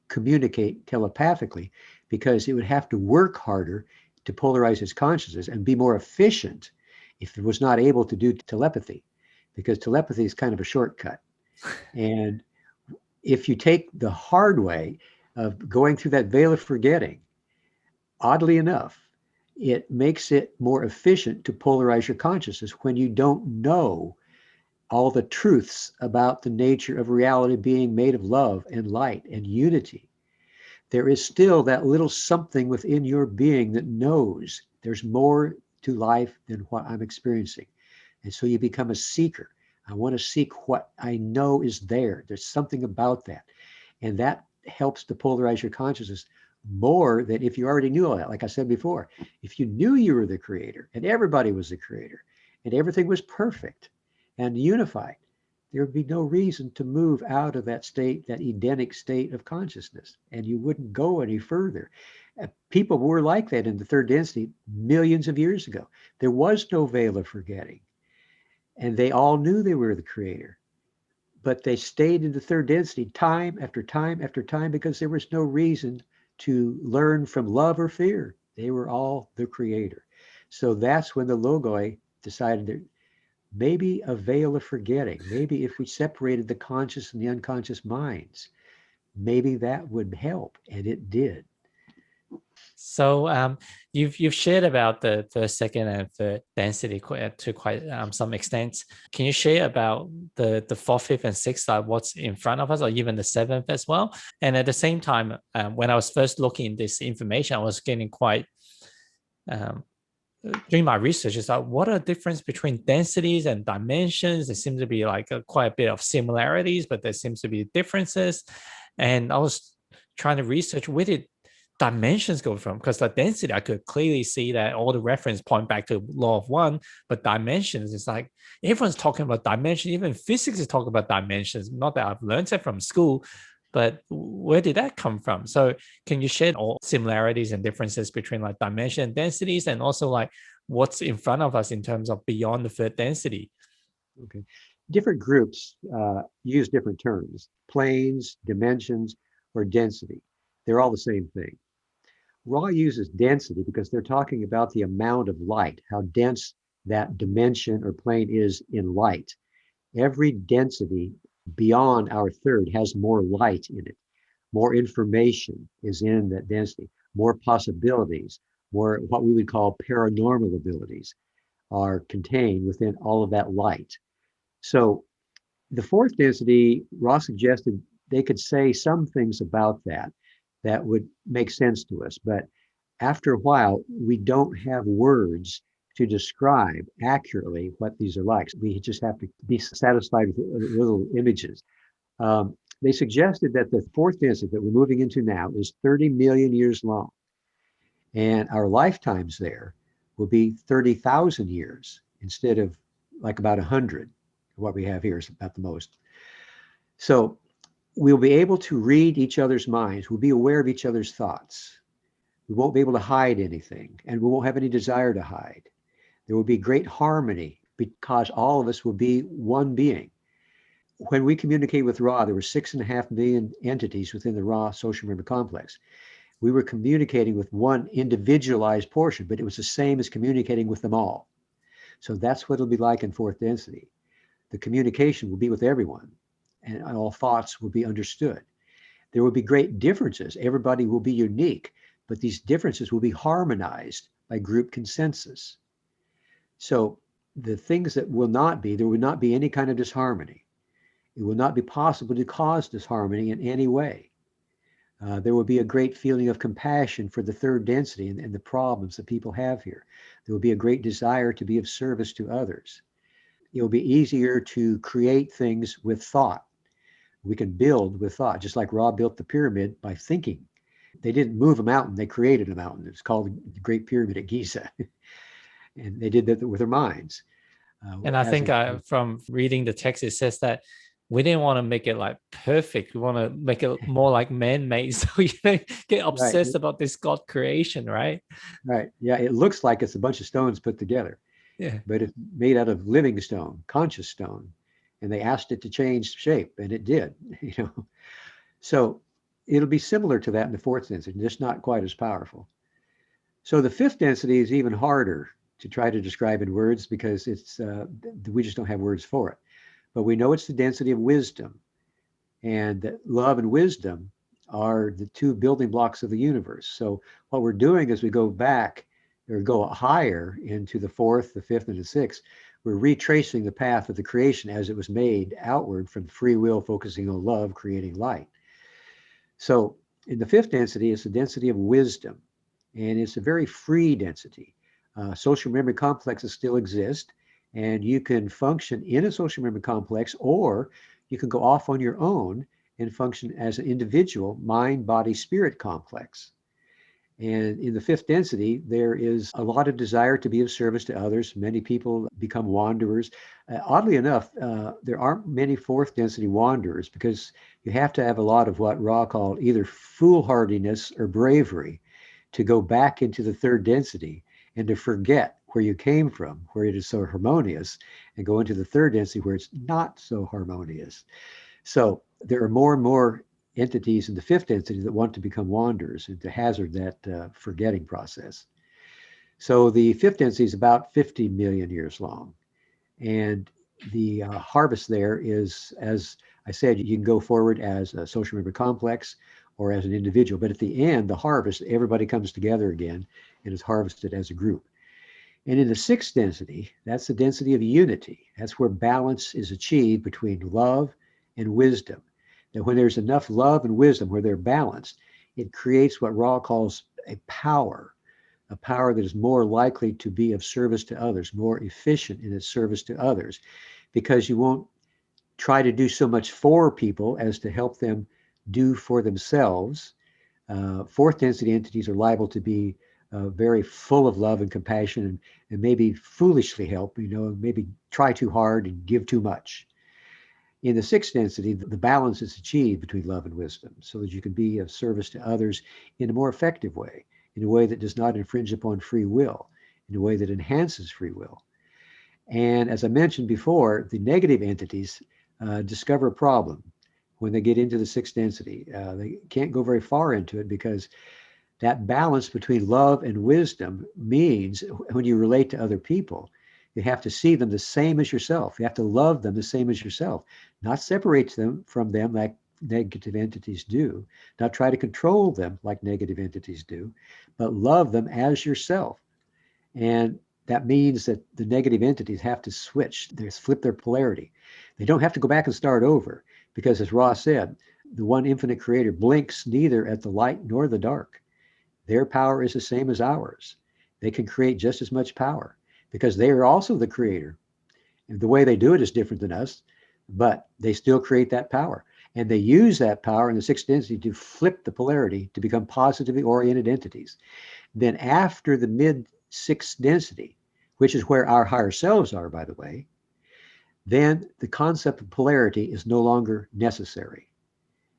Speaker 1: communicate telepathically, because it would have to work harder to polarize its consciousness and be more efficient if it was not able to do telepathy, because telepathy is kind of a shortcut. And if you take the hard way of going through that veil of forgetting, oddly enough, it makes it more efficient to polarize your consciousness when you don't know all the truths about the nature of reality being made of love and light and unity. There is still that little something within your being that knows there's more to life than what I'm experiencing. And so you become a seeker. I want to seek what I know is there. There's something about that. And that helps to polarize your consciousness more than if you already knew all that. Like I said before, if you knew you were the creator and everybody was the creator and everything was perfect and unified, there would be no reason to move out of that state, that Edenic state of consciousness, and you wouldn't go any further. People were like that in the third density millions of years ago. There was no veil of forgetting, and they all knew they were the creator, but they stayed in the third density time after time after time because there was no reason to learn from love or fear. They were all the creator. So that's when the Logoi decided that maybe a veil of forgetting, maybe if we separated the conscious and the unconscious minds, maybe that would help, and it did.
Speaker 2: So you've shared about the first, second, and third density to quite some extent. Can you share about the fourth, fifth, and sixth, what's in front of us, or even the seventh as well? And at the same time, when I was first looking at this information, I was getting quite doing my research, is like, what are the difference between densities and dimensions? There seems to be like quite a bit of similarities, but there seems to be differences. And I was trying to research where did dimensions go from, because the density, I could clearly see that all the reference point back to law of one, but dimensions, it's like everyone's talking about dimension. Even physics is talking about dimensions. Not that I've learned it from school, but where did that come from? So can you share all similarities and differences between like dimension and densities, and also like what's in front of us in terms of beyond the third density?
Speaker 1: Okay. Different groups use different terms: planes, dimensions, or density. They're all the same thing. Ra uses density because they're talking about the amount of light, how dense that dimension or plane is in light. Every density beyond our third has more light in it. More information is in that density, more possibilities, more what we would call paranormal abilities are contained within all of that light. So the fourth density, Ross suggested they could say some things about that would make sense to us. But after a while, we don't have words to describe accurately what these are like. So we just have to be satisfied with little images. They suggested that the fourth density that we're moving into now is 30 million years long. And our lifetimes there will be 30,000 years instead of like about 100. What we have here is about the most. So we'll be able to read each other's minds. We'll be aware of each other's thoughts. We won't be able to hide anything, and we won't have any desire to hide. There will be great harmony because all of us will be one being. When we communicate with Ra, there were 6.5 million entities within the Ra social memory complex. We were communicating with one individualized portion, but it was the same as communicating with them all. So that's what it'll be like in fourth density. The communication will be with everyone, and all thoughts will be understood. There will be great differences. Everybody will be unique, but these differences will be harmonized by group consensus. So the things that will not be, there will not be any kind of disharmony. It will not be possible to cause disharmony in any way. There will be a great feeling of compassion for the third density and the problems that people have here. There will be a great desire to be of service to others. It will be easier to create things with thought. We can build with thought, just like Ra built the pyramid by thinking. They didn't move a mountain, they created a mountain. It's called the Great Pyramid at Giza. And they did that with their minds.
Speaker 2: And I think from reading the text, it says that we didn't want to make it like perfect. We want to make it more like man-made. So you get obsessed about this God creation, right?
Speaker 1: Right. Yeah, it looks like it's a bunch of stones put together.
Speaker 2: Yeah.
Speaker 1: but it's made out of living stone, conscious stone. And they asked it to change shape, and it did, you know. So it'll be similar to that in the fourth density, just not quite as powerful. So the fifth density is even harder to try to describe in words because we just don't have words for it. But we know it's the density of wisdom, and that love and wisdom are the two building blocks of the universe. So what we're doing as we go back or go higher into the fourth, the fifth, and the sixth, we're retracing the path of the creation as it was made outward from free will, focusing on love, creating light. So in the fifth density, it's the density of wisdom, and it's a very free density. Social memory complexes still exist, and you can function in a social memory complex, or you can go off on your own and function as an individual mind, body, spirit complex. And in the fifth density, there is a lot of desire to be of service to others. Many people become wanderers. Oddly enough, there aren't many fourth density wanderers because you have to have a lot of what Ra called either foolhardiness or bravery to go back into the third density and to forget where you came from, where it is so harmonious, and go into the third density where it's not so harmonious. So there are more and more entities in the fifth density that want to become wanderers and to hazard that forgetting process. So the fifth density is about 50 million years long. And the harvest there is, as I said, you can go forward as a social memory complex or as an individual. But at the end, the harvest, everybody comes together again and is harvested as a group. And in the sixth density, that's the density of unity. That's where balance is achieved between love and wisdom. That when there's enough love and wisdom, where they're balanced, it creates what Ra calls a power that is more likely to be of service to others, more efficient in its service to others, because you won't try to do so much for people as to help them do for themselves. Fourth density entities are liable to be very full of love and compassion and maybe foolishly help, maybe try too hard and give too much. In the sixth density, the balance is achieved between love and wisdom so that you can be of service to others in a more effective way, in a way that does not infringe upon free will, in a way that enhances free will. And as I mentioned before, the negative entities discover a problem when they get into the sixth density. They can't go very far into it because that balance between love and wisdom means when you relate to other people, you have to see them the same as yourself. You have to love them the same as yourself, not separate them from them like negative entities do, not try to control them like negative entities do, but love them as yourself. And that means that the negative entities have to switch, they flip their polarity. They don't have to go back and start over because, as Ross said, the one infinite creator blinks neither at the light nor the dark. Their power is the same as ours. They can create just as much power because they are also the creator. And the way they do it is different than us, but they still create that power. And they use that power in the sixth density to flip the polarity to become positively oriented entities. Then after the mid-sixth density, which is where our higher selves are, by the way, then the concept of polarity is no longer necessary.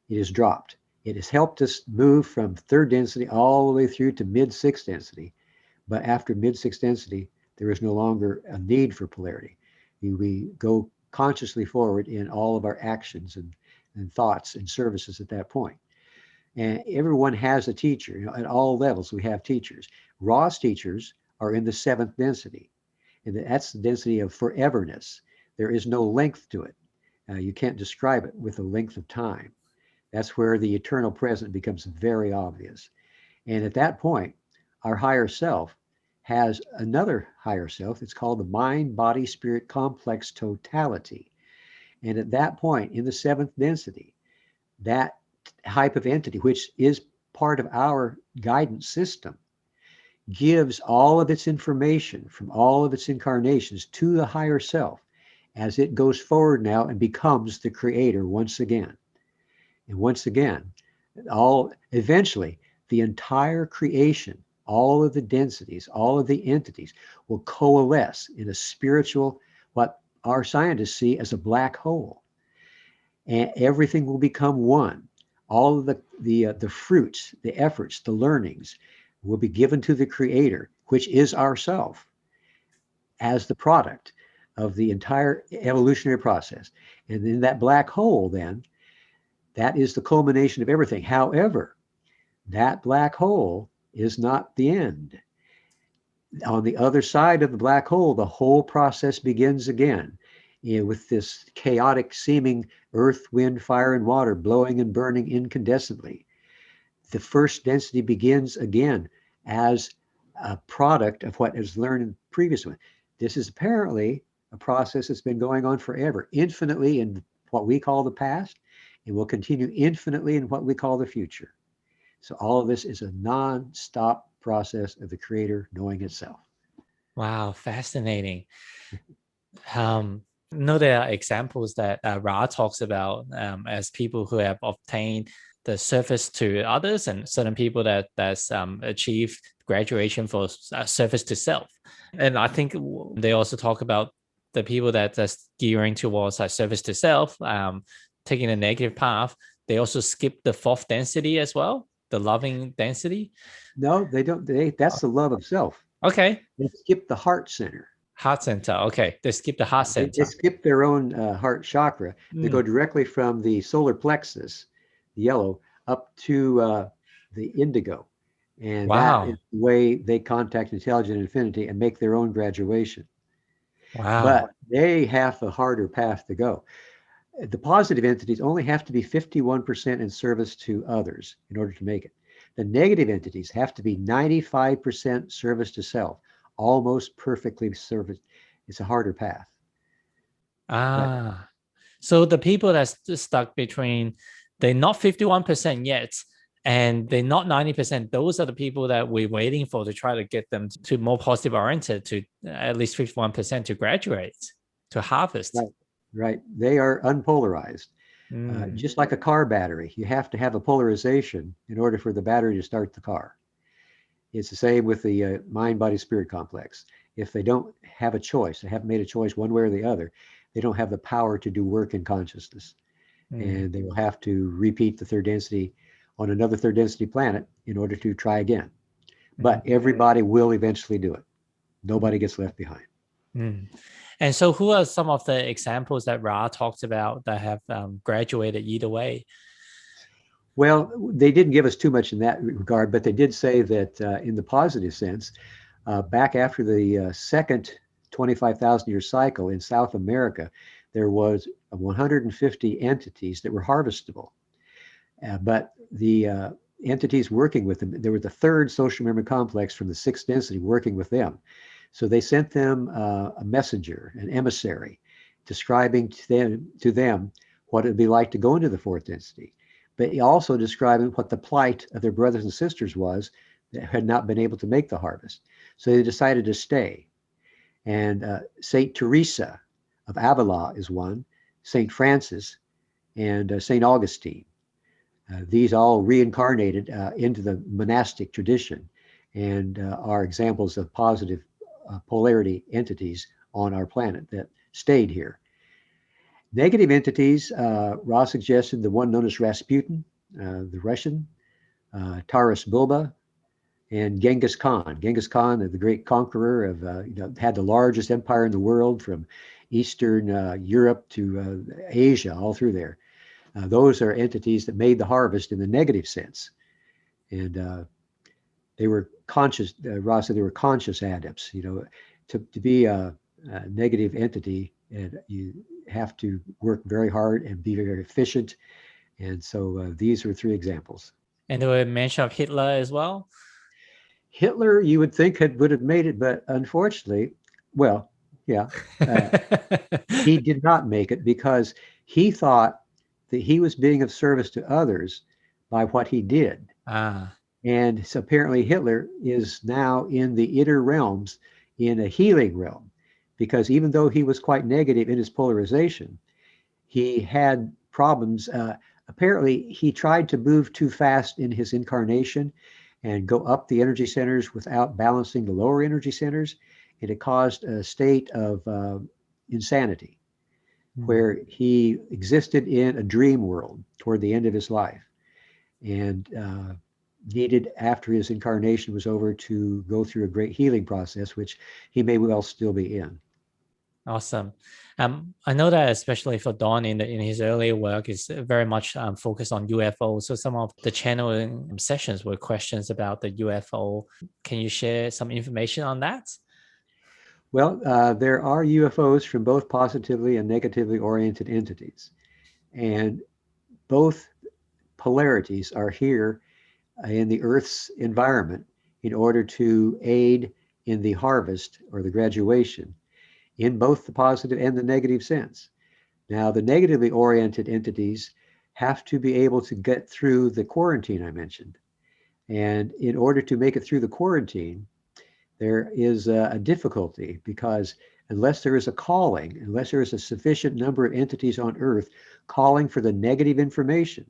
Speaker 1: It is dropped. It has helped us move from third density all the way through to mid-sixth density. But after mid-sixth density, there is no longer a need for polarity. We go consciously forward in all of our actions and thoughts and services at that point. And everyone has a teacher. At all levels, we have teachers. Ra's teachers are in the seventh density. And that's the density of foreverness. There is no length to it. You can't describe it with a length of time. That's where the eternal present becomes very obvious. And at that point, our higher self has another higher self. It's called the mind, body, spirit complex totality. And at that point, in the seventh density, that type of entity, which is part of our guidance system, gives all of its information from all of its incarnations to the higher self as it goes forward now and becomes the creator once again. And once again, eventually, the entire creation, all of the densities, all of the entities will coalesce in a spiritual, what our scientists see as a black hole. And everything will become one. All of the fruits, the efforts, the learnings will be given to the creator, which is ourself. as the product of the entire evolutionary process. And in that black hole, then, that is the culmination of everything. However, that black hole is not the end. On the other side of the black hole, the whole process begins again, with this chaotic seeming earth, wind, fire, and water blowing and burning incandescently. The first density begins again as a product of what is learned in the previous one. This is apparently a process that's been going on forever, infinitely in what we call the past, and will continue infinitely in what we call the future. So all of this is a non-stop process of the Creator knowing itself.
Speaker 2: Wow, fascinating. No, there are examples that Ra talks about as people who have obtained the service to others, and certain people that's achieved graduation for service to self. And I think they also talk about the people that's gearing towards service to self, taking a negative path. They also skip the fourth density as well, the loving density.
Speaker 1: No, they don't. That's the love of self.
Speaker 2: Okay.
Speaker 1: They skip the heart center.
Speaker 2: Heart center. Okay. They skip the heart center.
Speaker 1: They skip their own heart chakra. They go directly from the solar plexus, the yellow, up to the indigo. And that is the way they contact intelligent infinity and make their own graduation.
Speaker 2: Wow.
Speaker 1: But they have a harder path to go. The positive entities only have to be 51% in service to others in order to make it. The negative entities have to be 95% service to self, almost perfectly service. It's a harder path.
Speaker 2: So the people that's stuck between, they're not 51% yet, and they're not 90%. Those are the people that we're waiting for to try to get them to more positive oriented, to at least 51% to graduate, to harvest.
Speaker 1: Right. They are unpolarized. Just like a car battery, you have to have a polarization in order for the battery to start the car. It's the same with the mind, body, spirit complex. If they don't have a choice, they haven't made a choice one way or the other, they don't have the power to do work in consciousness. And they will have to repeat the third density on another third density planet in order to try again. But everybody will eventually do it. Nobody gets left behind.
Speaker 2: And so who are some of the examples that Ra talked about that have graduated either way?
Speaker 1: Well, they didn't give us too much in that regard, but they did say that in the positive sense, back after the second 25,000-year cycle in South America, there was 150 entities that were harvestable. But the entities working with them, there was the third social memory complex from the sixth density working with them. So they sent them a messenger, an emissary, describing to them what it would be like to go into the fourth density, but also describing what the plight of their brothers and sisters was that had not been able to make the harvest. So they decided to stay. And Saint Teresa of Avila is one, Saint Francis, and Saint Augustine. These all reincarnated into the monastic tradition and are examples of positive polarity entities on our planet that stayed here. Negative entities, Ra suggested the one known as Rasputin, the Russian, Taras Bulba, and Genghis Khan. Genghis Khan, the great conqueror of, had the largest empire in the world from Eastern Europe to Asia, all through there. Those are entities that made the harvest in the negative sense. And they were conscious, Ra said they were conscious adepts. To be a negative entity, and you have to work very hard and be very efficient. And so these were three examples.
Speaker 2: And there were mention of Hitler as well.
Speaker 1: Hitler, you would think would have made it, but unfortunately, well, yeah, he did not make it because he thought that he was being of service to others by what he did. And so apparently Hitler is now in the inner realms, in a healing realm, because even though he was quite negative in his polarization, he had problems. Apparently, he tried to move too fast in his incarnation and go up the energy centers without balancing the lower energy centers. And it caused a state of insanity where he existed in a dream world toward the end of his life. And needed after his incarnation was over to go through a great healing process, which he may well still be in.
Speaker 2: Awesome. I know that especially for Don in his earlier work is very much focused on UFO. So some of the channeling sessions were questions about the UFO. Can you share some information on that?
Speaker 1: Well, there are UFOs from both positively and negatively oriented entities, and both polarities are here in the Earth's environment in order to aid in the harvest or the graduation in both the positive and the negative sense. Now, the negatively oriented entities have to be able to get through the quarantine I mentioned. And in order to make it through the quarantine, there is a difficulty because unless there is a calling, unless there is a sufficient number of entities on Earth calling for the negative information,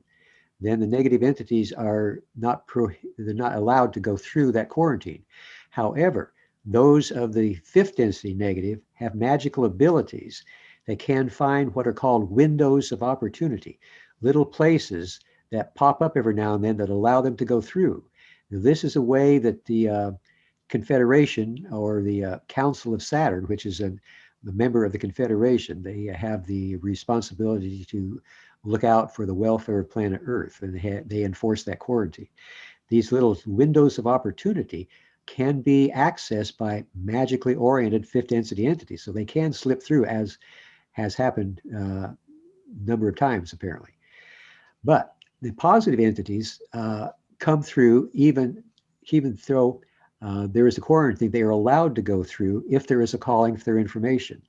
Speaker 1: then the negative entities are they're not allowed to go through that quarantine. However, those of the fifth density negative have magical abilities. They can find what are called windows of opportunity, little places that pop up every now and then that allow them to go through. This is a way that the Confederation or the Council of Saturn, which is a member of the Confederation, they have the responsibility to look out for the welfare of planet Earth, and they enforce that quarantine. These little windows of opportunity can be accessed by magically oriented fifth density entities, so they can slip through, as has happened a number of times apparently. But the positive entities come through even though there is a quarantine. They are allowed to go through if there is a calling for their information.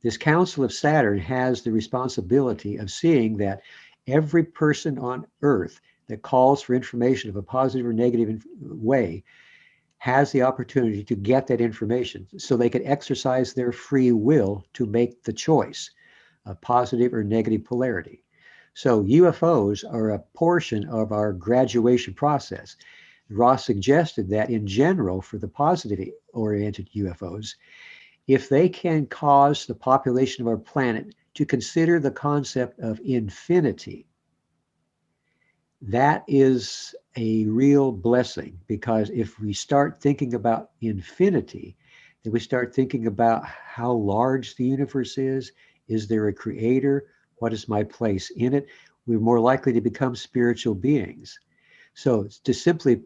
Speaker 1: This Council of Saturn has the responsibility of seeing that every person on Earth that calls for information of a positive or negative way has the opportunity to get that information so they can exercise their free will to make the choice of positive or negative polarity. So UFOs are a portion of our graduation process. Ross suggested that in general, for the positively oriented UFOs, if they can cause the population of our planet to consider the concept of infinity, that is a real blessing, because if we start thinking about infinity, then we start thinking about how large the universe is. Is there a creator? What is my place in it? We're more likely to become spiritual beings. So to simply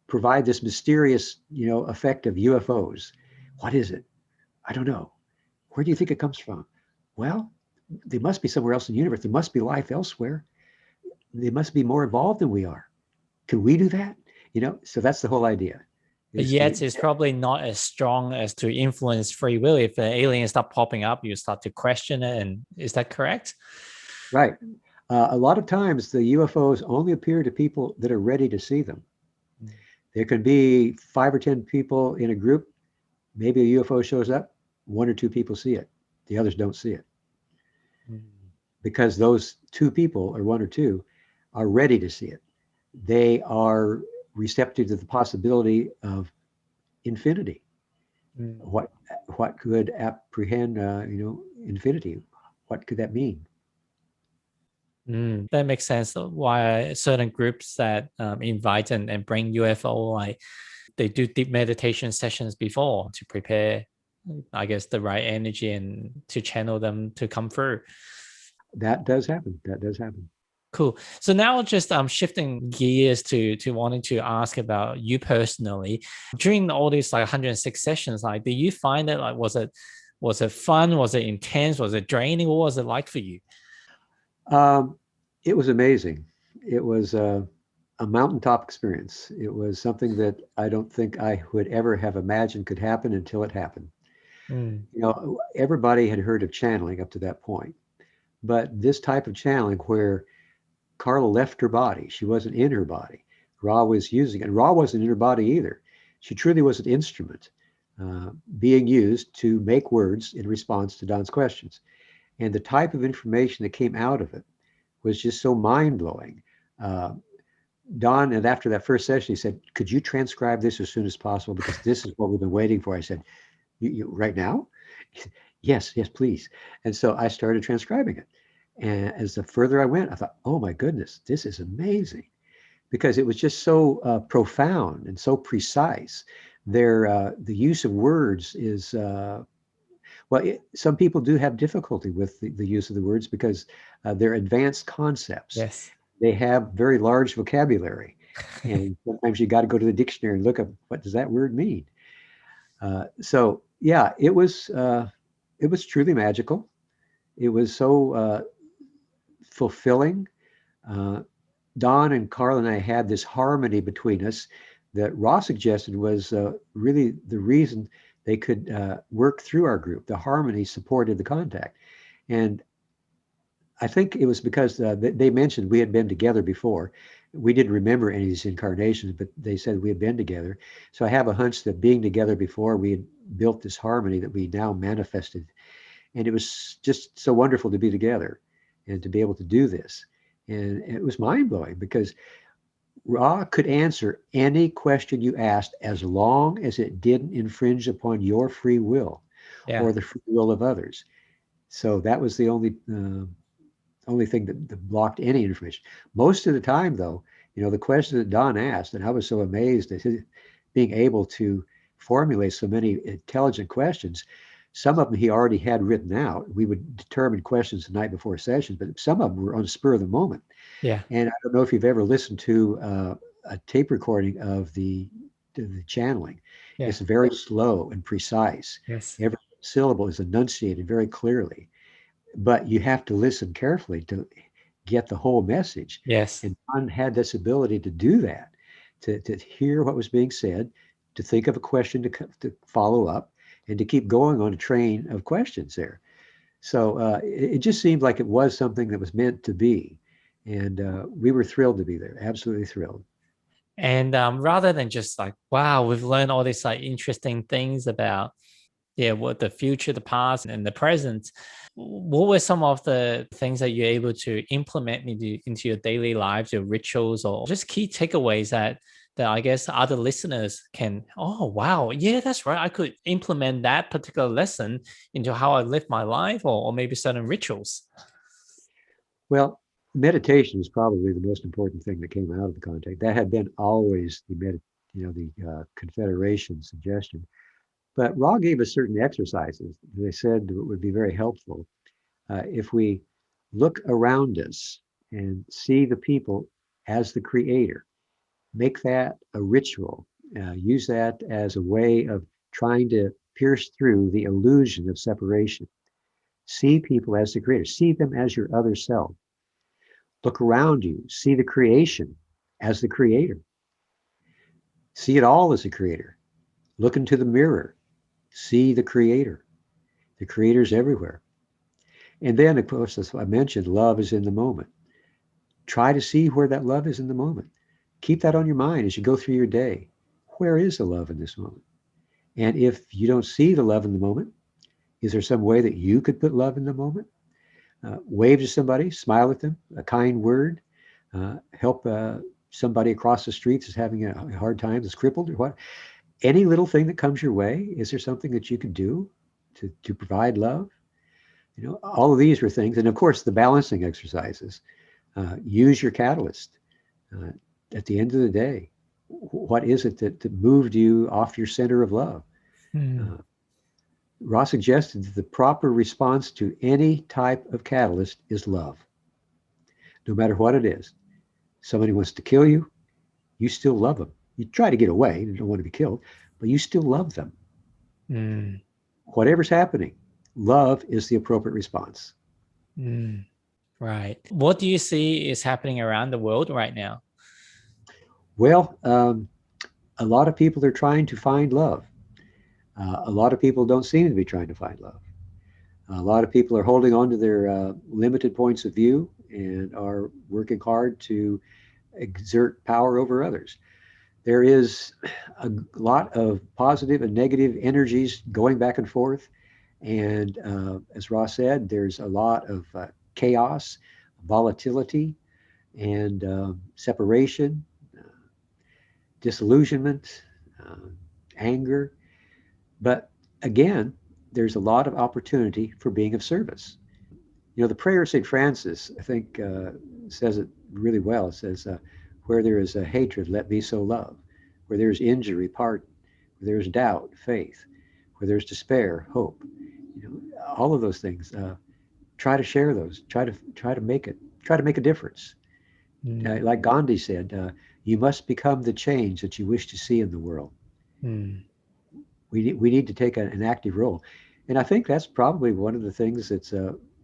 Speaker 1: provide this mysterious, effect of UFOs, what is it? I don't know. Where do you think it comes from? Well, they must be somewhere else in the universe. There must be life elsewhere. They must be more evolved than we are. Can we do that? So that's the whole idea.
Speaker 2: But yet it's probably not as strong as to influence free will. If the aliens start popping up, you start to question it. And is that correct?
Speaker 1: Right. A lot of times the UFOs only appear to people that are ready to see them. There can be 5 or 10 people in a group. Maybe a UFO shows up, 1 or 2 people see it. The others don't see it. Because those 2 people, or 1 or 2, are ready to see it. They are receptive to the possibility of infinity. What could apprehend, infinity? What could that mean?
Speaker 2: That makes sense. Why certain groups that invite and bring UFO, like they do deep meditation sessions before to prepare, I guess, the right energy and to channel them to come through.
Speaker 1: That does happen.
Speaker 2: Cool. So now just shifting gears to wanting to ask about you personally. During all these 106 sessions, do you find that was it fun? Was it intense? Was it draining? What was it like for you?
Speaker 1: It was amazing. It was a mountaintop experience. It was something that I don't think I would ever have imagined could happen until it happened. Everybody had heard of channeling up to that point, but this type of channeling where Carla left her body, she wasn't in her body. Ra was using it. And Ra wasn't in her body either. She truly was an instrument being used to make words in response to Don's questions. And the type of information that came out of it was just so mind-blowing. Don, and after that first session, he said, could you transcribe this as soon as possible? Because this is what we've been waiting for. I said, you right now? Said, yes, please. And so I started transcribing it. And as the further I went, I thought, oh my goodness, this is amazing. because it was just so profound and so precise. The use of words is some people do have difficulty with the use of the words because they're advanced concepts.
Speaker 2: Yes.
Speaker 1: They have very large vocabulary, and sometimes you got to go to the dictionary and look up what does that word mean. So yeah, it was truly magical. It was so fulfilling. Uh, Don and Carl and I had this harmony between us that Ross suggested was really the reason they could work through our group. The harmony supported the contact. And I think it was because they mentioned we had been together before. We didn't remember any of these incarnations, but they said we had been together. So I have a hunch that being together before, we had built this harmony that we now manifested. And it was just so wonderful to be together and to be able to do this. And it was mind blowing because Ra could answer any question you asked as long as it didn't infringe upon your free will
Speaker 2: Yeah.
Speaker 1: or the free will of others. So that was the only thing that blocked any information. Most of the time, though, the question that Don asked, and I was so amazed at his being able to formulate so many intelligent questions. Some of them he already had written out. We would determine questions the night before sessions, but some of them were on the spur of the moment.
Speaker 2: Yeah.
Speaker 1: And I don't know if you've ever listened to a tape recording of the channeling.
Speaker 2: Yeah.
Speaker 1: It's very slow and precise.
Speaker 2: Yes.
Speaker 1: Every syllable is enunciated very clearly, but you have to listen carefully to get the whole message.
Speaker 2: Yes.
Speaker 1: And Don had this ability to do that, to hear what was being said, to think of a question to follow up, and to keep going on a train of questions there. So it just seemed like it was something that was meant to be. And we were thrilled to be there, absolutely thrilled.
Speaker 2: And rather than just like, wow, we've learned all these like interesting things about what the future, the past, and the present. What were some of the things that you're able to implement into your daily lives, your rituals, or just key takeaways that I guess other listeners can, oh, wow, yeah, that's right. I could implement that particular lesson into how I live my life or maybe certain rituals.
Speaker 1: Well, meditation is probably the most important thing that came out of the contact. That had been always the Confederation suggestion. But Ra gave us certain exercises they said would be very helpful. If we look around us and see the people as the creator, make that a ritual, use that as a way of trying to pierce through the illusion of separation. See people as the creator, see them as your other self. Look around you, see the creation as the creator. See it all as the creator. Look into the mirror, see the creator. The creator's everywhere. And then, of course, as I mentioned, love is in the moment. Try to see where that love is in the moment. Keep that on your mind as you go through your day. Where is the love in this moment? And if you don't see the love in the moment, is there some way that you could put love in the moment? Wave to somebody, smile at them, a kind word, help somebody across the street that's having a hard time, that's crippled or what. Any little thing that comes your way, is there something that you could do to provide love? All of these were things. And of course, the balancing exercises. Use your catalyst. At the end of the day, what is it that moved you off your center of love? Ross suggested that the proper response to any type of catalyst is love, no matter what it is. Somebody wants to kill you, you still love them. You try to get away, you don't want to be killed, but you still love them. Whatever's happening, love is the appropriate response.
Speaker 2: Right. What do you see is happening around the world right now?
Speaker 1: Well, a lot of people are trying to find love. A lot of people don't seem to be trying to find love. A lot of people are holding on to their limited points of view and are working hard to exert power over others. There is a lot of positive and negative energies going back and forth. And as Ross said, there's a lot of chaos, volatility, and separation, disillusionment, anger. But again, there's a lot of opportunity for being of service. The prayer of St. Francis, I think, says it really well. It says, Where there is a hatred, let me sow love. Where there is injury, pardon. Where there is doubt, faith. Where there's despair, hope. All of those things. Try to share those. Try to make a difference.
Speaker 2: Mm,
Speaker 1: Like Gandhi said, you must become the change that you wish to see in the world.
Speaker 2: mm,
Speaker 1: We need to take an active role. And I think that's probably one of the things that's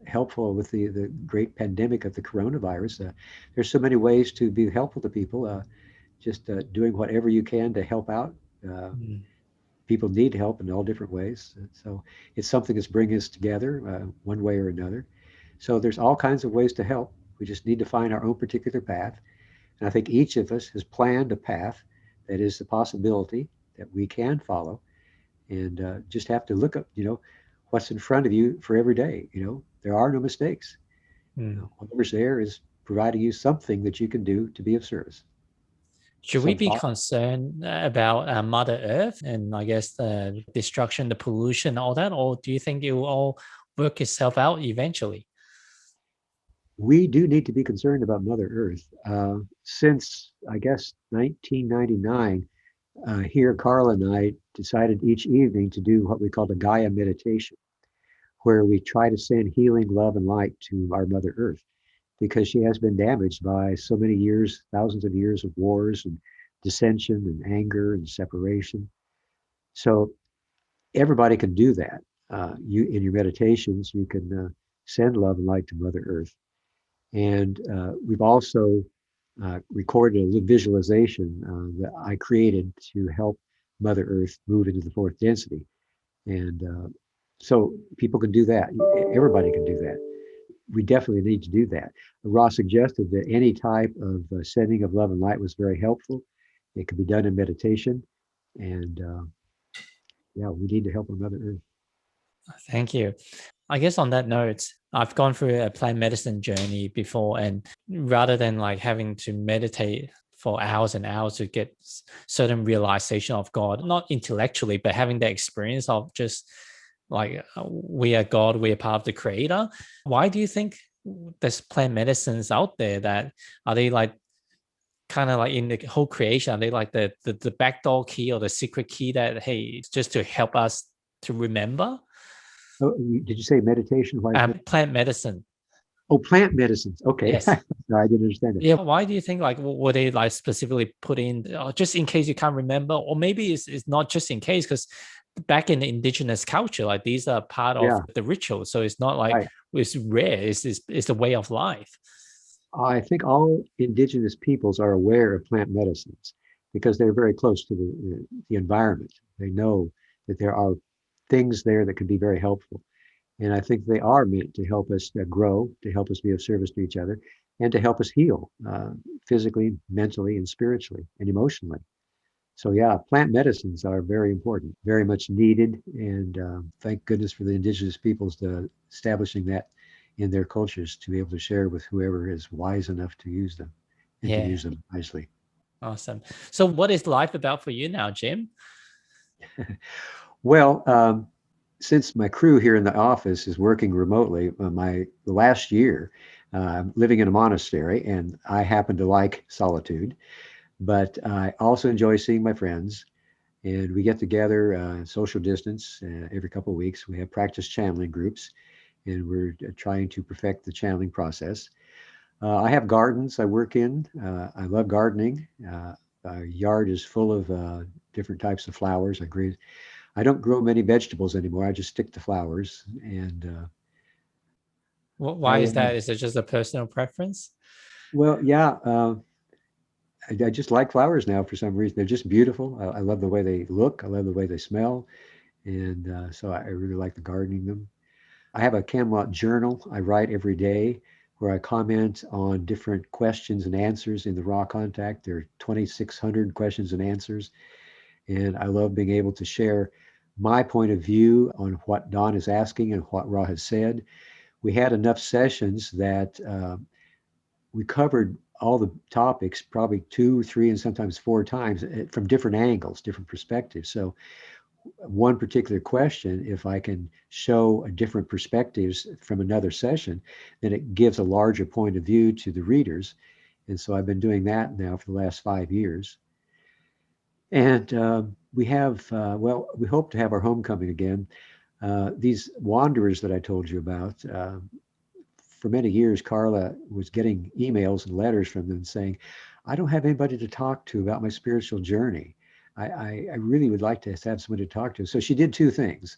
Speaker 1: helpful with the great pandemic of the coronavirus. There's so many ways to be helpful to people, just doing whatever you can to help out. Uh,
Speaker 2: mm.
Speaker 1: People need help in all different ways. So it's something that's bringing us together one way or another. So there's all kinds of ways to help. We just need to find our own particular path. And I think each of us has planned a path that is the possibility that we can follow, and just have to look up, what's in front of you for every day. There are no mistakes.
Speaker 2: Mm.
Speaker 1: Whatever's there is providing you something that you can do to be of service.
Speaker 2: Should we
Speaker 1: Some
Speaker 2: be
Speaker 1: thought.
Speaker 2: concerned about Mother Earth and I guess the destruction, the pollution, all that, or do you think it will all work itself out eventually?
Speaker 1: We do need to be concerned about Mother Earth. Since, I guess, 1999, here, Carla and I decided each evening to do what we call the Gaia meditation, where we try to send healing, love, and light to our Mother Earth, because she has been damaged by so many years, thousands of years of wars and dissension and anger and separation. So everybody can do that. You in your meditations, you can send love and light to Mother Earth. And we've also recorded a visualization that I created to help Mother Earth move into the fourth density. And so people can do that. Everybody can do that. We definitely need to do that. Ross suggested that any type of sending of love and light was very helpful. It can be done in meditation. And yeah, we need to help our Mother Earth.
Speaker 2: Thank you. I guess on that note, I've gone through a plant medicine journey before, and rather than like having to meditate for hours and hours to get certain realization of God, not intellectually, but having the experience of just like we are God, we are part of the creator. Why do you think there's plant medicines out there that are they like kind of like in the whole creation? Are they like the backdoor key or the secret key that, hey, it's just to help us to remember?
Speaker 1: Oh, did you say meditation? Why is
Speaker 2: Plant medicine.
Speaker 1: Oh, plant medicines. Okay.
Speaker 2: Yes.
Speaker 1: No, I didn't understand it.
Speaker 2: Yeah. Why do you think like were they like specifically put in just in case you can't remember, or maybe it's not just in case because back in the indigenous culture, like these are part of
Speaker 1: Yeah,
Speaker 2: the ritual, so it's not like
Speaker 1: right.
Speaker 2: it's rare. It's a way of life.
Speaker 1: I think all indigenous peoples are aware of plant medicines because they're very close to the environment. They know that there are things there that can be very helpful. And I think they are meant to help us grow, to help us be of service to each other, and to help us heal physically, mentally, and spiritually and emotionally. So, yeah, plant medicines are very important, very much needed. And thank goodness for the indigenous peoples to establishing that in their cultures to be able to share with whoever is wise enough to use them and to
Speaker 2: Yeah.
Speaker 1: use them wisely.
Speaker 2: Awesome. So what is life about for you now, Jim?
Speaker 1: Well, since my crew here in the office is working remotely, the last year, I'm living in a monastery, and I happen to like solitude, but I also enjoy seeing my friends. And we get together, social distance, every couple of weeks. We have practice channeling groups, and we're trying to perfect the channeling process. I have gardens I work in. I love gardening. Our yard is full of different types of flowers. I don't grow many vegetables anymore. I just stick to flowers. And
Speaker 2: Why
Speaker 1: I,
Speaker 2: is that? Is it just a personal preference?
Speaker 1: well, yeah, I just like flowers now for some reason. They're just beautiful. I love the way they look. I love the way they smell. And so I really like the gardening them. I have a Camelot journal I write every day where I comment on different questions and answers in the raw contact. There are 2,600 questions and answers. And I love being able to share my point of view on what Don is asking and what Ra has said. We had enough sessions that we covered all the topics probably two, three, and sometimes four times from different angles, different perspectives. So one particular question, if I can show a different perspectives from another session, then it gives a larger point of view to the readers. And so I've been doing that now for the last 5 years. And we have, we hope to have our homecoming again. These wanderers that I told you about, for many years, Carla was getting emails and letters from them saying, I don't have anybody to talk to about my spiritual journey. I really would like to have someone to talk to. So she did two things.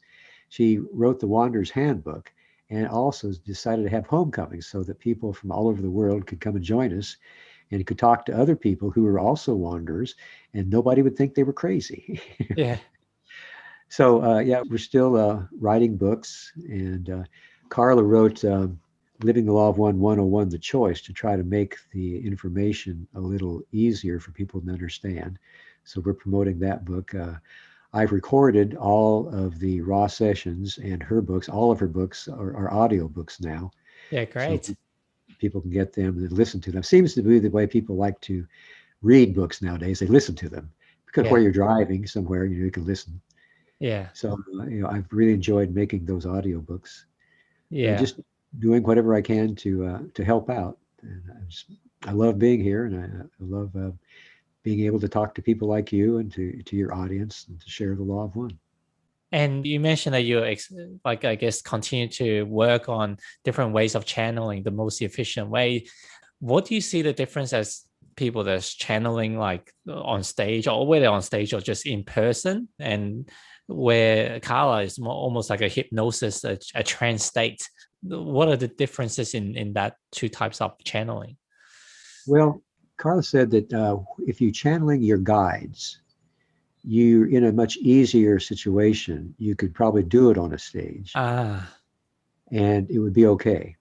Speaker 1: She wrote the Wanderer's Handbook and also decided to have homecomings so that people from all over the world could come and join us and could talk to other people who were also wanderers, and nobody would think they were crazy.
Speaker 2: Yeah.
Speaker 1: So yeah, we're still writing books, and Carla wrote Living the Law of One 101, The Choice, to try to make the information a little easier for people to understand. So we're promoting that book. I've recorded all of the raw sessions, and her books, all of her books are audio books now.
Speaker 2: Yeah,
Speaker 1: So
Speaker 2: great.
Speaker 1: people can get them and listen to them. Seems to be the way people like to read books nowadays. They listen to them because
Speaker 2: Yeah.
Speaker 1: while you're driving somewhere, you can listen.
Speaker 2: Yeah.
Speaker 1: So I've really enjoyed making those audiobooks.
Speaker 2: Yeah.
Speaker 1: Just doing whatever I can to help out. And I love being here, and I love being able to talk to people like you and to your audience and to share the law of one.
Speaker 2: And you mentioned that you like, I guess, continue to work on different ways of channeling the most efficient way. What do you see the difference as people that's channeling like on stage, or whether on stage or just in person, and where Carla is more almost like a hypnosis, a trance state? What are the differences in that two types of channeling?
Speaker 1: Well, Carla said that if you channeling your guides, you're in a much easier situation. You could probably do it on a stage
Speaker 2: Ah,
Speaker 1: and it would be okay.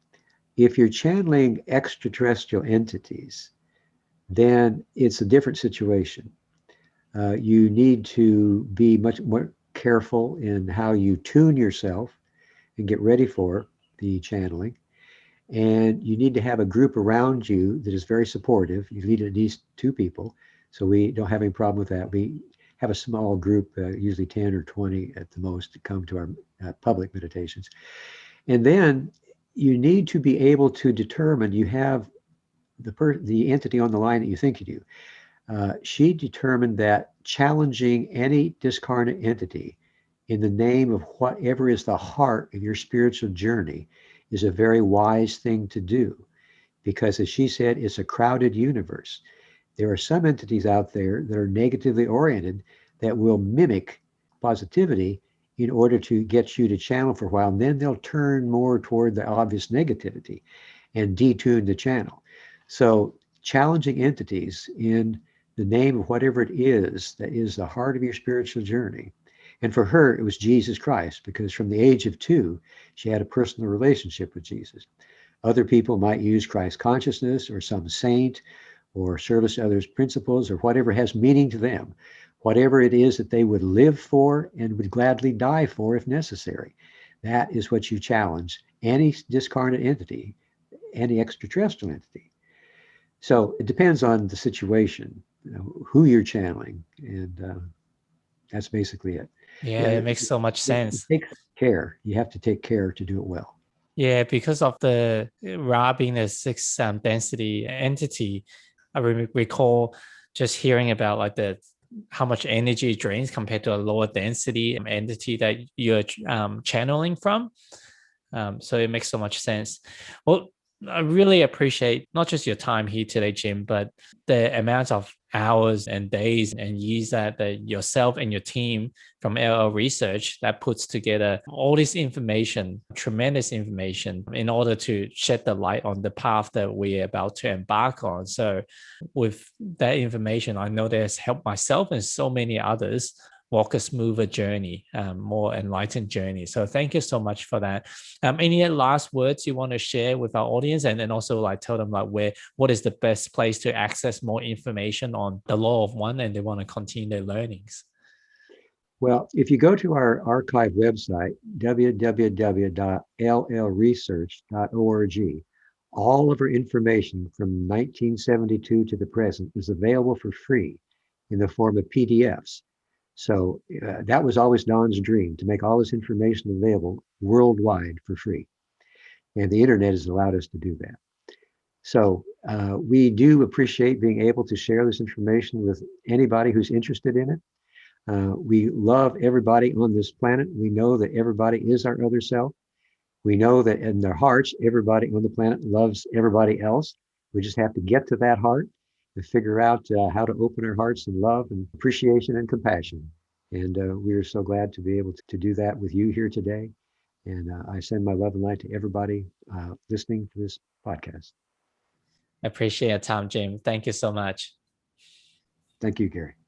Speaker 1: If you're channeling extraterrestrial entities, then it's a different situation. You need to be much more careful in how you tune yourself and get ready for the channeling. And you need to have a group around you that is very supportive. You need at least two people. So we don't have any problem with that. We have a small group, usually 10 or 20 at the most, to come to our public meditations. And then you need to be able to determine you have the entity on the line that you think you do. She determined that challenging any discarnate entity in the name of whatever is the heart of your spiritual journey is a very wise thing to do. Because, as she said, it's a crowded universe. There are some entities out there that are negatively oriented that will mimic positivity in order to get you to channel for a while. And then they'll turn more toward the obvious negativity and detune the channel. So challenging entities in the name of whatever it is that is the heart of your spiritual journey. And for her, it was Jesus Christ, because from the age of 2, she had a personal relationship with Jesus. Other people might use Christ consciousness or some saint or service to others principles or whatever has meaning to them, whatever it is that they would live for and would gladly die for if necessary. That is what you challenge any discarnate entity, any extraterrestrial entity. So it depends on the situation, who you're channeling, and that's basically it.
Speaker 2: yeah,
Speaker 1: Yeah,
Speaker 2: it makes so much
Speaker 1: it
Speaker 2: sense.
Speaker 1: takes care. You have to take care to do it well.
Speaker 2: Yeah, because of the Ra being a six density entity, I recall just hearing about like the how much energy it drains compared to a lower density entity that you're channeling from. So it makes so much sense. Well, I really appreciate not just your time here today, Jim, but the amount of hours and days and years that yourself and your team from LL Research that puts together all this information, tremendous information, in order to shed the light on the path that we're about to embark on. So with that information, I know that's helped myself and so many others walk a smoother journey, more enlightened journey. So thank you so much for that. Any last words you want to share with our audience, and then also like tell them like what is the best place to access more information on the law of one, and they want to continue their learnings?
Speaker 1: Well, if you go to our archive website, www.llresearch.org, all of our information from 1972 to the present is available for free in the form of PDFs. So that was always Don's dream, to make all this information available worldwide for free. And the internet has allowed us to do that. So we do appreciate being able to share this information with anybody who's interested in it. We love everybody on this planet. We know that everybody is our other self. We know that in their hearts, everybody on the planet loves everybody else. We just have to get to that heart and figure out how to open our hearts in love and appreciation and compassion. And we are so glad to be able to do that with you here today. And I send my love and light to everybody listening to this podcast.
Speaker 2: I appreciate your time, Jim. Thank you so much.
Speaker 1: Thank you, Gary.